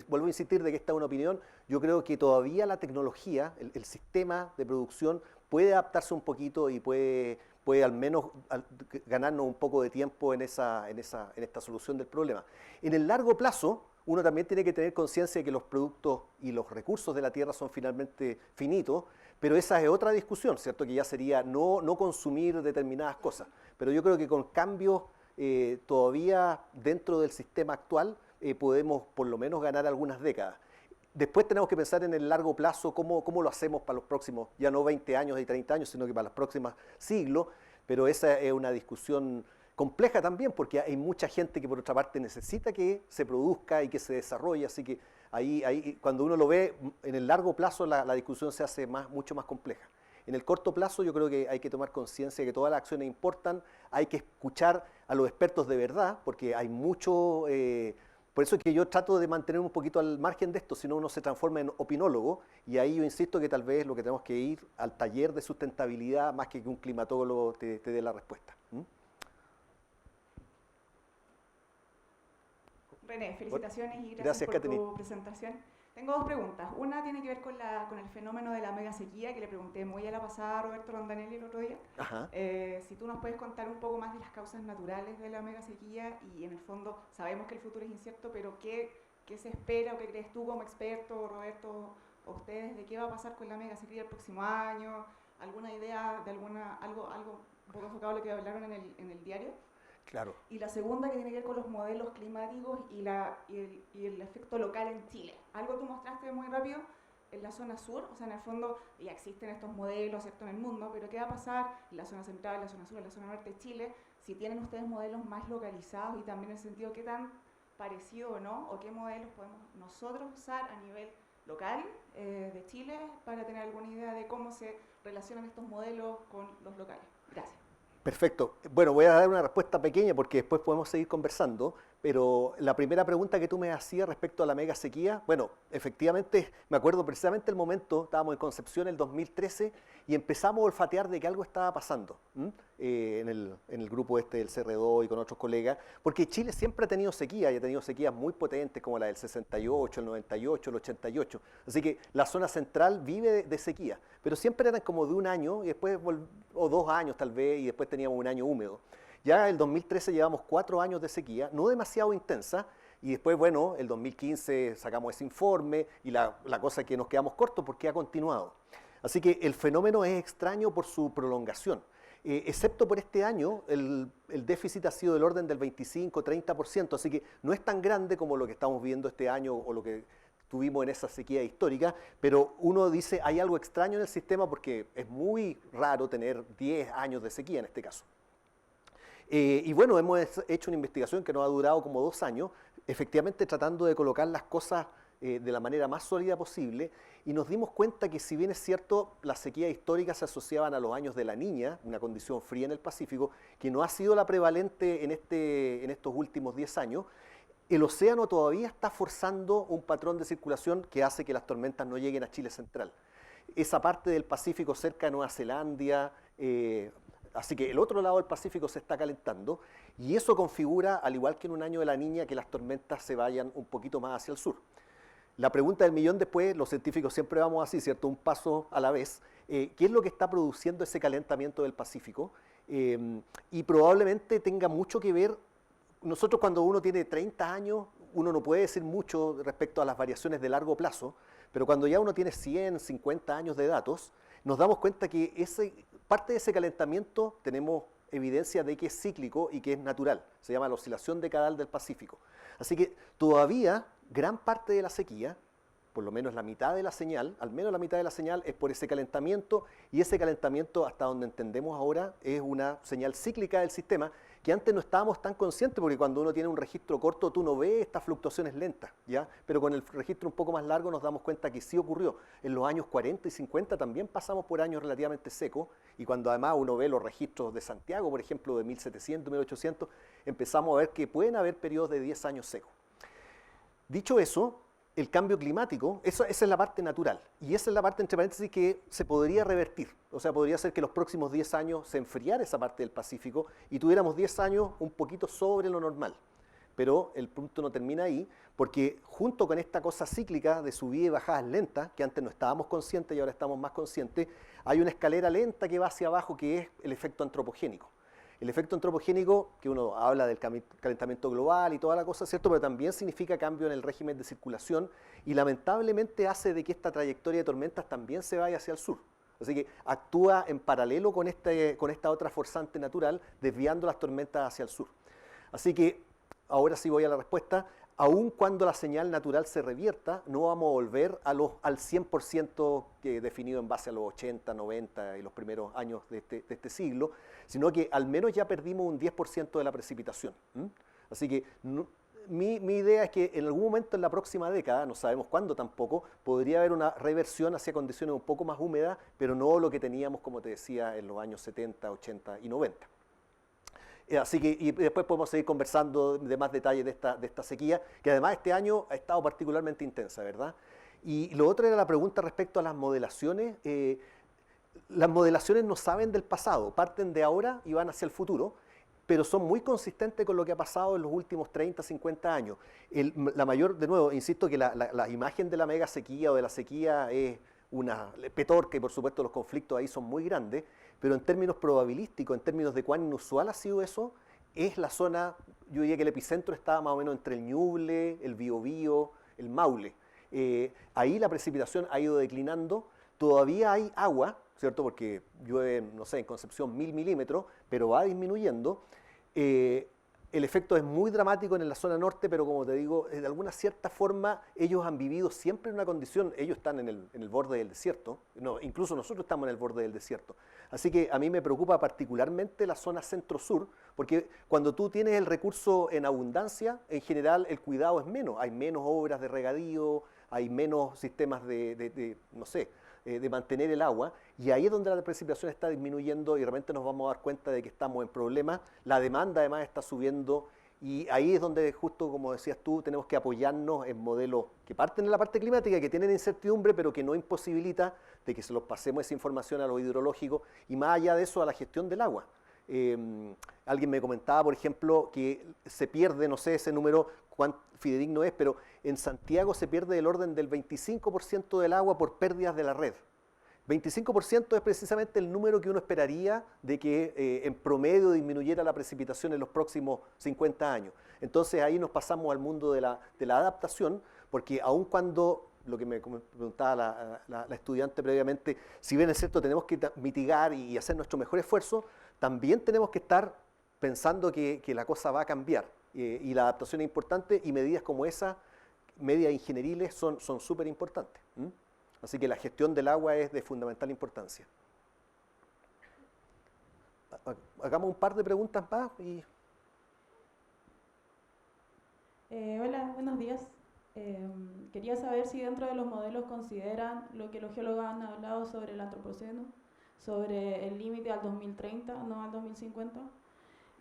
vuelvo a insistir de que esta es una opinión, yo creo que todavía la tecnología, el sistema de producción puede adaptarse un poquito y puede al menos ganarnos un poco de tiempo en esta solución del problema. En el largo plazo, uno también tiene que tener conciencia de que los productos y los recursos de la tierra son finalmente finitos, pero esa es otra discusión, ¿cierto? Que ya sería no consumir determinadas cosas. Pero yo creo que con cambios todavía dentro del sistema actual podemos por lo menos ganar algunas décadas. Después tenemos que pensar en el largo plazo cómo lo hacemos para los próximos, ya no 20 años y 30 años, sino que para los próximos siglos, pero esa es una discusión compleja también, porque hay mucha gente que por otra parte necesita que se produzca y que se desarrolle, así que ahí cuando uno lo ve en el largo plazo la discusión se hace mucho más compleja. En el corto plazo yo creo que hay que tomar conciencia de que todas las acciones importan, hay que escuchar a los expertos de verdad, porque hay mucho, por eso es que yo trato de mantener un poquito al margen de esto, si no uno se transforma en opinólogo, y ahí yo insisto que tal vez lo que tenemos que ir al taller de sustentabilidad más que un climatólogo te dé la respuesta. René, felicitaciones y gracias por Katherine. Tu presentación. Tengo dos preguntas. Una tiene que ver con el fenómeno de la mega sequía, que le pregunté muy a la pasada a Roberto Rondanelli el otro día. Si tú nos puedes contar un poco más de las causas naturales de la mega sequía y en el fondo sabemos que el futuro es incierto, pero ¿qué se espera o qué crees tú como experto, Roberto, o ustedes, de qué va a pasar con la mega sequía el próximo año? ¿Alguna idea de algo un poco enfocado a lo que hablaron en el diario? Claro. Y la segunda que tiene que ver con los modelos climáticos y el efecto local en Chile. Algo tú mostraste muy rápido en la zona sur, o sea, en el fondo ya existen estos modelos, ¿cierto?, en el mundo, pero ¿qué va a pasar en la zona central, en la zona sur, en la zona norte de Chile? Si tienen ustedes modelos más localizados y también en el sentido qué tan parecido o no, o qué modelos podemos nosotros usar a nivel local de Chile para tener alguna idea de cómo se relacionan estos modelos con los locales. Gracias. Perfecto. Bueno, voy a dar una respuesta pequeña porque después podemos seguir conversando, pero la primera pregunta que tú me hacías respecto a la mega sequía, bueno, efectivamente, me acuerdo precisamente el momento, estábamos en Concepción el 2013 y empezamos a olfatear de que algo estaba pasando en el grupo del CR2 y con otros colegas, porque Chile siempre ha tenido sequía y ha tenido sequías muy potentes como la del 68, el 98, el 88, así que la zona central vive de sequía, pero siempre eran como de un año y después, o 2 años tal vez, y después teníamos un año húmedo. Ya en el 2013 llevamos 4 años de sequía, no demasiado intensa, y después, bueno, el 2015 sacamos ese informe y la cosa es que nos quedamos cortos porque ha continuado. Así que el fenómeno es extraño por su prolongación. Excepto por este año, el déficit ha sido del orden del 25-30%, así que no es tan grande como lo que estamos viendo este año o lo que tuvimos en esa sequía histórica, pero uno dice hay algo extraño en el sistema porque es muy raro tener 10 años de sequía en este caso. Y bueno, hemos hecho una investigación que nos ha durado como 2 años, efectivamente tratando de colocar las cosas de la manera más sólida posible, y nos dimos cuenta que si bien es cierto, las sequías históricas se asociaban a los años de la Niña, una condición fría en el Pacífico, que no ha sido la prevalente en estos últimos 10 años, el océano todavía está forzando un patrón de circulación que hace que las tormentas no lleguen a Chile central. Esa parte del Pacífico cerca de Nueva Zelanda, así que el otro lado del Pacífico se está calentando y eso configura, al igual que en un año de la Niña, que las tormentas se vayan un poquito más hacia el sur. La pregunta del millón después, los científicos siempre vamos así, ¿cierto? Un paso a la vez. ¿Qué es lo que está produciendo ese calentamiento del Pacífico? Y probablemente tenga mucho que ver. Nosotros cuando uno tiene 30 años, uno no puede decir mucho respecto a las variaciones de largo plazo, pero cuando ya uno tiene 100, 50 años de datos, nos damos cuenta que parte de ese calentamiento tenemos evidencia de que es cíclico y que es natural. Se llama la oscilación decadal del Pacífico. Así que todavía gran parte de la sequía, por lo menos la mitad de la señal, al menos la mitad de la señal es por ese calentamiento, y ese calentamiento, hasta donde entendemos ahora, es una señal cíclica del sistema que antes no estábamos tan conscientes, porque cuando uno tiene un registro corto tú no ves estas fluctuaciones lentas, ¿ya? Pero con el registro un poco más largo nos damos cuenta que sí ocurrió. En los años 40 y 50 también pasamos por años relativamente secos, y cuando además uno ve los registros de Santiago, por ejemplo, de 1700, 1800, empezamos a ver que pueden haber periodos de 10 años secos. Dicho eso, el cambio climático, esa es la parte natural, y esa es la parte, entre paréntesis, que se podría revertir. O sea, podría ser que los próximos 10 años se enfriara esa parte del Pacífico y tuviéramos 10 años un poquito sobre lo normal. Pero el punto no termina ahí, porque junto con esta cosa cíclica de subida y bajadas lentas, que antes no estábamos conscientes y ahora estamos más conscientes, hay una escalera lenta que va hacia abajo, que es el efecto antropogénico. El efecto antropogénico, que uno habla del calentamiento global y toda la cosa, ¿cierto? Pero también significa cambio en el régimen de circulación y lamentablemente hace de que esta trayectoria de tormentas también se vaya hacia el sur. Así que actúa en paralelo con esta otra forzante natural, desviando las tormentas hacia el sur. Así que, ahora sí voy a la respuesta, aun cuando la señal natural se revierta, no vamos a volver al 100% definido en base a los 80, 90 y los primeros años de este siglo, sino que al menos ya perdimos un 10% de la precipitación. Así que mi idea es que en algún momento en la próxima década, no sabemos cuándo tampoco, podría haber una reversión hacia condiciones un poco más húmedas, pero no lo que teníamos, como te decía, en los años 70, 80 y 90. Así que y después podemos seguir conversando de más detalles de esta sequía, que además este año ha estado particularmente intensa, ¿verdad? Y lo otro era la pregunta respecto a las modelaciones. Las modelaciones no saben del pasado, parten de ahora y van hacia el futuro, pero son muy consistentes con lo que ha pasado en los últimos 30, 50 años. La mayor, de nuevo, insisto que la imagen de la mega sequía o de la sequía es una petorca y por supuesto los conflictos ahí son muy grandes, pero en términos probabilísticos, en términos de cuán inusual ha sido eso, es la zona, yo diría que el epicentro está más o menos entre el Ñuble, el Biobío, el Maule. Ahí la precipitación ha ido declinando, todavía hay agua, ¿cierto? Porque llueve, no sé, en Concepción 1000 milímetros, pero va disminuyendo. El efecto es muy dramático en la zona norte, pero como te digo, de alguna cierta forma ellos han vivido siempre en una condición, ellos están en el borde del desierto, no, incluso nosotros estamos en el borde del desierto. Así que a mí me preocupa particularmente la zona centro-sur, porque cuando tú tienes el recurso en abundancia, en general el cuidado es menos, hay menos obras de regadío, hay menos sistemas no sé, de mantener el agua, y ahí es donde la precipitación está disminuyendo y de repente nos vamos a dar cuenta de que estamos en problemas, la demanda además está subiendo y ahí es donde justo como decías tú tenemos que apoyarnos en modelos que parten de la parte climática, que tienen incertidumbre pero que no imposibilita de que se los pasemos esa información a lo hidrológico y más allá de eso a la gestión del agua. Alguien me comentaba, por ejemplo, que se pierde, no sé ese número cuán fidedigno es, pero en Santiago se pierde el orden del 25% del agua por pérdidas de la red. 25% es precisamente el número que uno esperaría de que en promedio disminuyera la precipitación en los próximos 50 años. Entonces ahí nos pasamos al mundo de la adaptación, porque aun cuando, lo que me preguntaba la estudiante previamente, si bien es cierto tenemos que mitigar y hacer nuestro mejor esfuerzo, también tenemos que estar pensando que la cosa va a cambiar y la adaptación es importante y medidas como esa, medidas ingenieriles, son súper importantes. Así que la gestión del agua es de fundamental importancia. Hagamos un par de preguntas más. Hola, buenos días. Quería saber si dentro de los modelos consideran lo que los geólogos han hablado sobre el antropoceno, sobre el límite al 2030, no al 2050,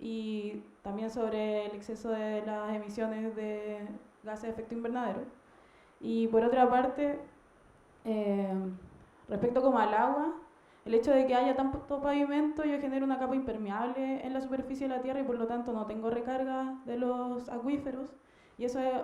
y también sobre el exceso de las emisiones de gases de efecto invernadero. Y por otra parte, respecto como al agua, el hecho de que haya tanto pavimento, yo genero una capa impermeable en la superficie de la tierra y por lo tanto no tengo recarga de los acuíferos. Y eso es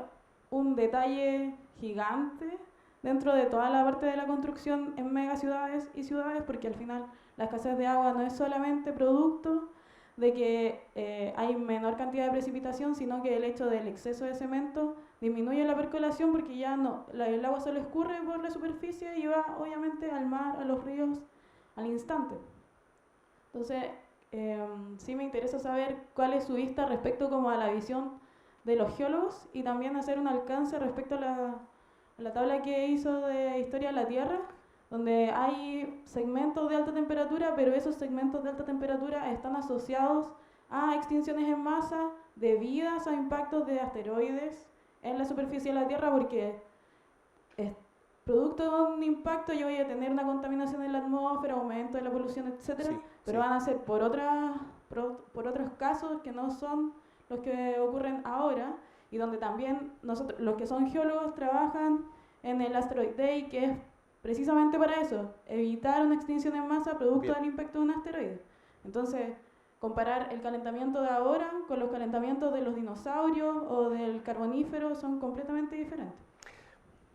un detalle gigante dentro de toda la parte de la construcción en megaciudades y ciudades, porque al final la escasez de agua no es solamente producto de que hay menor cantidad de precipitación, sino que el hecho del exceso de cemento disminuye la percolación porque ya no, el agua solo escurre por la superficie y va obviamente al mar, a los ríos, al instante. Entonces, sí me interesa saber cuál es su vista respecto como a la visión de los geólogos y también hacer un alcance respecto a la tabla que hizo de Historia de la Tierra, donde hay segmentos de alta temperatura, pero esos segmentos de alta temperatura están asociados a extinciones en masa debidas a impactos de asteroides en la superficie de la Tierra, porque producto de un impacto yo voy a tener una contaminación en la atmósfera, aumento de la polución, etcétera, Sí, pero sí. van a ser por otros casos que no son los que ocurren ahora, y donde también nosotros, los que son geólogos, trabajan en el Asteroid Day, que es precisamente para eso, evitar una extinción en masa producto Bien. del impacto de un asteroide. Entonces, comparar el calentamiento de ahora con los calentamientos de los dinosaurios o del carbonífero son completamente diferentes.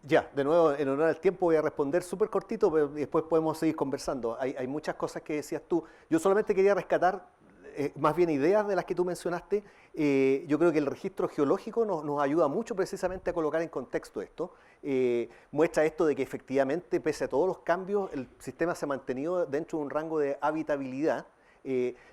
Ya, de nuevo, en honor al tiempo voy a responder súper cortito, pero después podemos seguir conversando. Hay muchas cosas que decías tú. Yo solamente quería rescatar más bien ideas de las que tú mencionaste. Yo creo que el registro geológico nos ayuda mucho precisamente a colocar en contexto esto. Muestra esto de que efectivamente, pese a todos los cambios, el sistema se ha mantenido dentro de un rango de habitabilidad.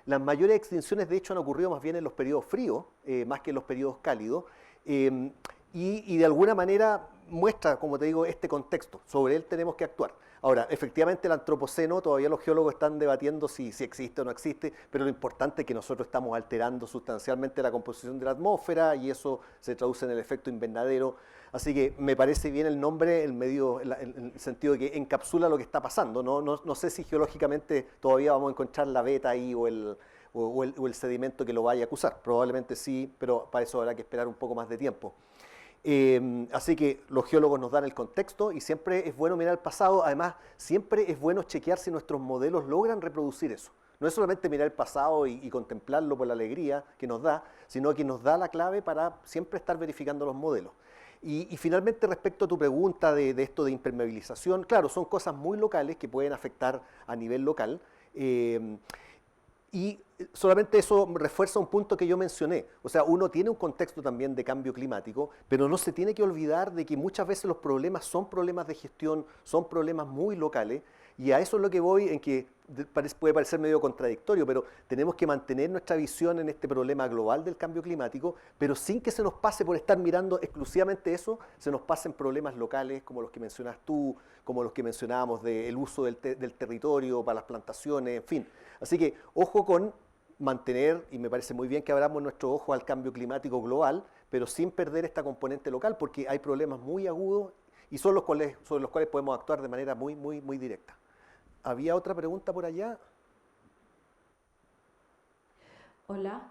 Las mayores extinciones, de hecho, han ocurrido más bien en los periodos fríos, más que en los periodos cálidos. Y de alguna manera muestra, como te digo, este contexto. Sobre él tenemos que actuar. Ahora, efectivamente el antropoceno, todavía los geólogos están debatiendo si existe o no existe, pero lo importante es que nosotros estamos alterando sustancialmente la composición de la atmósfera y eso se traduce en el efecto invernadero. Así que me parece bien el nombre, en el sentido de que encapsula lo que está pasando. No sé si geológicamente todavía vamos a encontrar la veta ahí o el sedimento que lo vaya a acusar. Probablemente sí, pero para eso habrá que esperar un poco más de tiempo. Así que los geólogos nos dan el contexto y siempre es bueno mirar al pasado. Además, siempre es bueno chequear si nuestros modelos logran reproducir eso. No es solamente mirar el pasado y contemplarlo por la alegría que nos da, sino que nos da la clave para siempre estar verificando los modelos. Y finalmente, respecto a tu pregunta de esto de impermeabilización, claro, son cosas muy locales que pueden afectar a nivel local. Y solamente eso refuerza un punto que yo mencioné. O sea, uno tiene un contexto también de cambio climático, pero no se tiene que olvidar de que muchas veces los problemas son problemas de gestión, son problemas muy locales, y a eso es lo que voy, en que puede parecer medio contradictorio, pero tenemos que mantener nuestra visión en este problema global del cambio climático, pero sin que se nos pase por estar mirando exclusivamente eso, se nos pasen problemas locales como los que mencionas tú, como los que mencionábamos del uso del territorio para las plantaciones, en fin. Así que ojo con mantener, y me parece muy bien que abramos nuestro ojo al cambio climático global, pero sin perder esta componente local, porque hay problemas muy agudos y son sobre los cuales podemos actuar de manera muy, muy, muy directa. ¿Había otra pregunta por allá? Hola.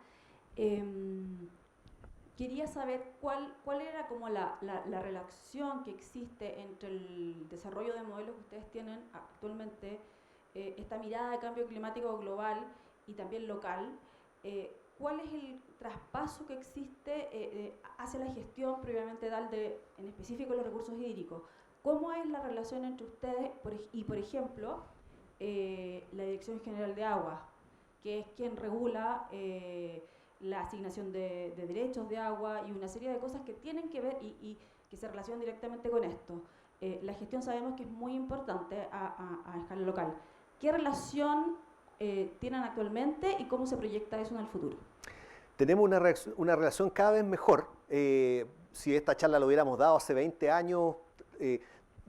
Quería saber cuál era como la relación que existe entre el desarrollo de modelos que ustedes tienen actualmente, esta mirada de cambio climático global y también local. ¿Cuál es el traspaso que existe hacia la gestión propiamente tal en específico los recursos hídricos? ¿Cómo es la relación entre ustedes y, por ejemplo, la Dirección General de Aguas, que es quien regula la asignación de derechos de agua y una serie de cosas que tienen que ver y que se relacionan directamente con esto? La gestión sabemos que es muy importante a escala local. ¿Qué relación tienen actualmente y cómo se proyecta eso en el futuro? Tenemos una relación cada vez mejor. Si esta charla lo hubiéramos dado hace 20 años,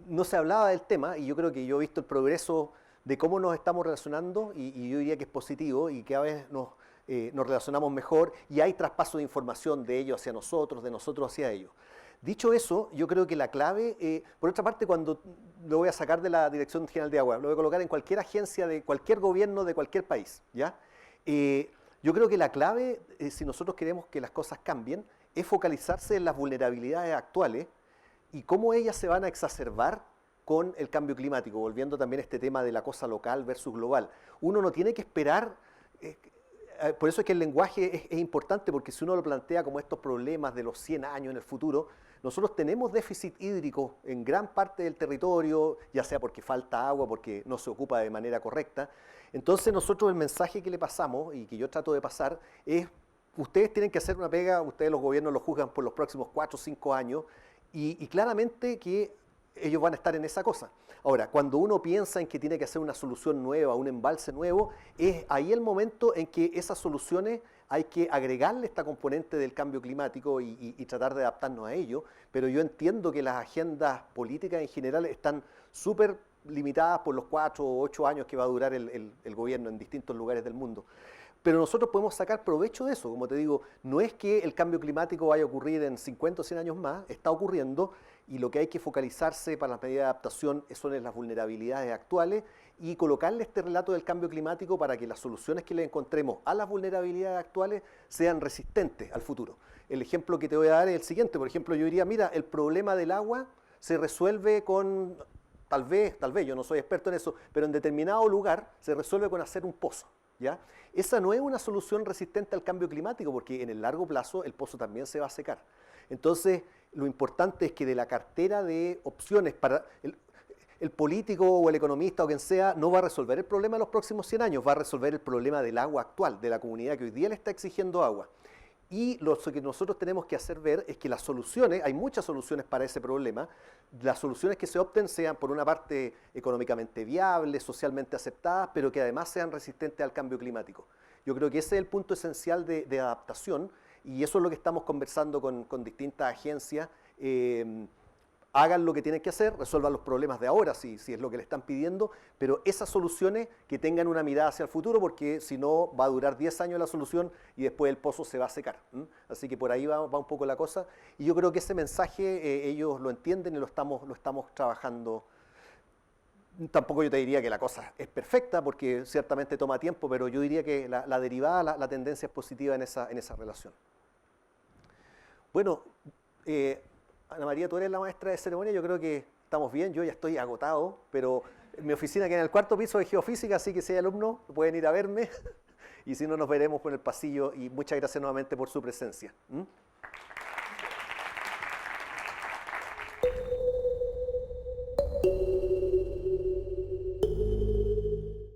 no se hablaba del tema, y yo creo que yo he visto el progreso de cómo nos estamos relacionando, y yo diría que es positivo, y cada vez nos relacionamos mejor, y hay traspaso de información de ellos hacia nosotros, de nosotros hacia ellos. Dicho eso, yo creo que la clave, por otra parte, cuando lo voy a sacar de la Dirección General de Agua, lo voy a colocar en cualquier agencia de cualquier gobierno de cualquier país, ¿ya? Yo creo que la clave, si nosotros queremos que las cosas cambien, es focalizarse en las vulnerabilidades actuales y cómo ellas se van a exacerbar con el cambio climático, volviendo también a este tema de la cosa local versus global. Uno no tiene que esperar, por eso es que el lenguaje es importante, porque si uno lo plantea como estos problemas de los 100 años en el futuro, nosotros tenemos déficit hídrico en gran parte del territorio, ya sea porque falta agua, porque no se ocupa de manera correcta. Entonces nosotros el mensaje que le pasamos y que yo trato de pasar es, ustedes tienen que hacer una pega, ustedes los gobiernos lo juzgan por los próximos 4 o 5 años y claramente que ellos van a estar en esa cosa. Ahora, cuando uno piensa en que tiene que hacer una solución nueva, un embalse nuevo, es ahí el momento en que esas soluciones hay que agregarle esta componente del cambio climático y tratar de adaptarnos a ello, pero yo entiendo que las agendas políticas en general están súper limitadas por los 4 o 8 años que va a durar el gobierno en distintos lugares del mundo. Pero nosotros podemos sacar provecho de eso, como te digo, no es que el cambio climático vaya a ocurrir en 50 o 100 años más, está ocurriendo y lo que hay que focalizarse para las medidas de adaptación son en las vulnerabilidades actuales y colocarle este relato del cambio climático para que las soluciones que le encontremos a las vulnerabilidades actuales sean resistentes al futuro. El ejemplo que te voy a dar es el siguiente, por ejemplo, yo diría, mira, el problema del agua se resuelve con, tal vez, yo no soy experto en eso, pero en determinado lugar se resuelve con hacer un pozo. ¿Ya? Esa no es una solución resistente al cambio climático porque en el largo plazo el pozo también se va a secar. Entonces, lo importante es que de la cartera de opciones para el político o el economista o quien sea no va a resolver el problema de los próximos 100 años, va a resolver el problema del agua actual, de la comunidad que hoy día le está exigiendo agua. Y lo que nosotros tenemos que hacer ver es que las soluciones, hay muchas soluciones para ese problema, las soluciones que se opten sean por una parte económicamente viables, socialmente aceptadas, pero que además sean resistentes al cambio climático. Yo creo que ese es el punto esencial de adaptación y eso es lo que estamos conversando con distintas agencias. Hagan lo que tienen que hacer, resuelvan los problemas de ahora, si es lo que le están pidiendo, pero esas soluciones que tengan una mirada hacia el futuro, porque si no va a durar 10 años la solución y después el pozo se va a secar. Así que por ahí va un poco la cosa. Y yo creo que ese mensaje ellos lo entienden y lo estamos trabajando. Tampoco yo te diría que la cosa es perfecta, porque ciertamente toma tiempo, pero yo diría que la derivada, la tendencia es positiva en esa relación. Bueno, Ana María, tú eres la maestra de ceremonia, yo creo que estamos bien, yo ya estoy agotado, pero mi oficina queda en el 4º piso de geofísica, así que si hay alumnos pueden ir a verme y si no nos veremos por el pasillo y muchas gracias nuevamente por su presencia.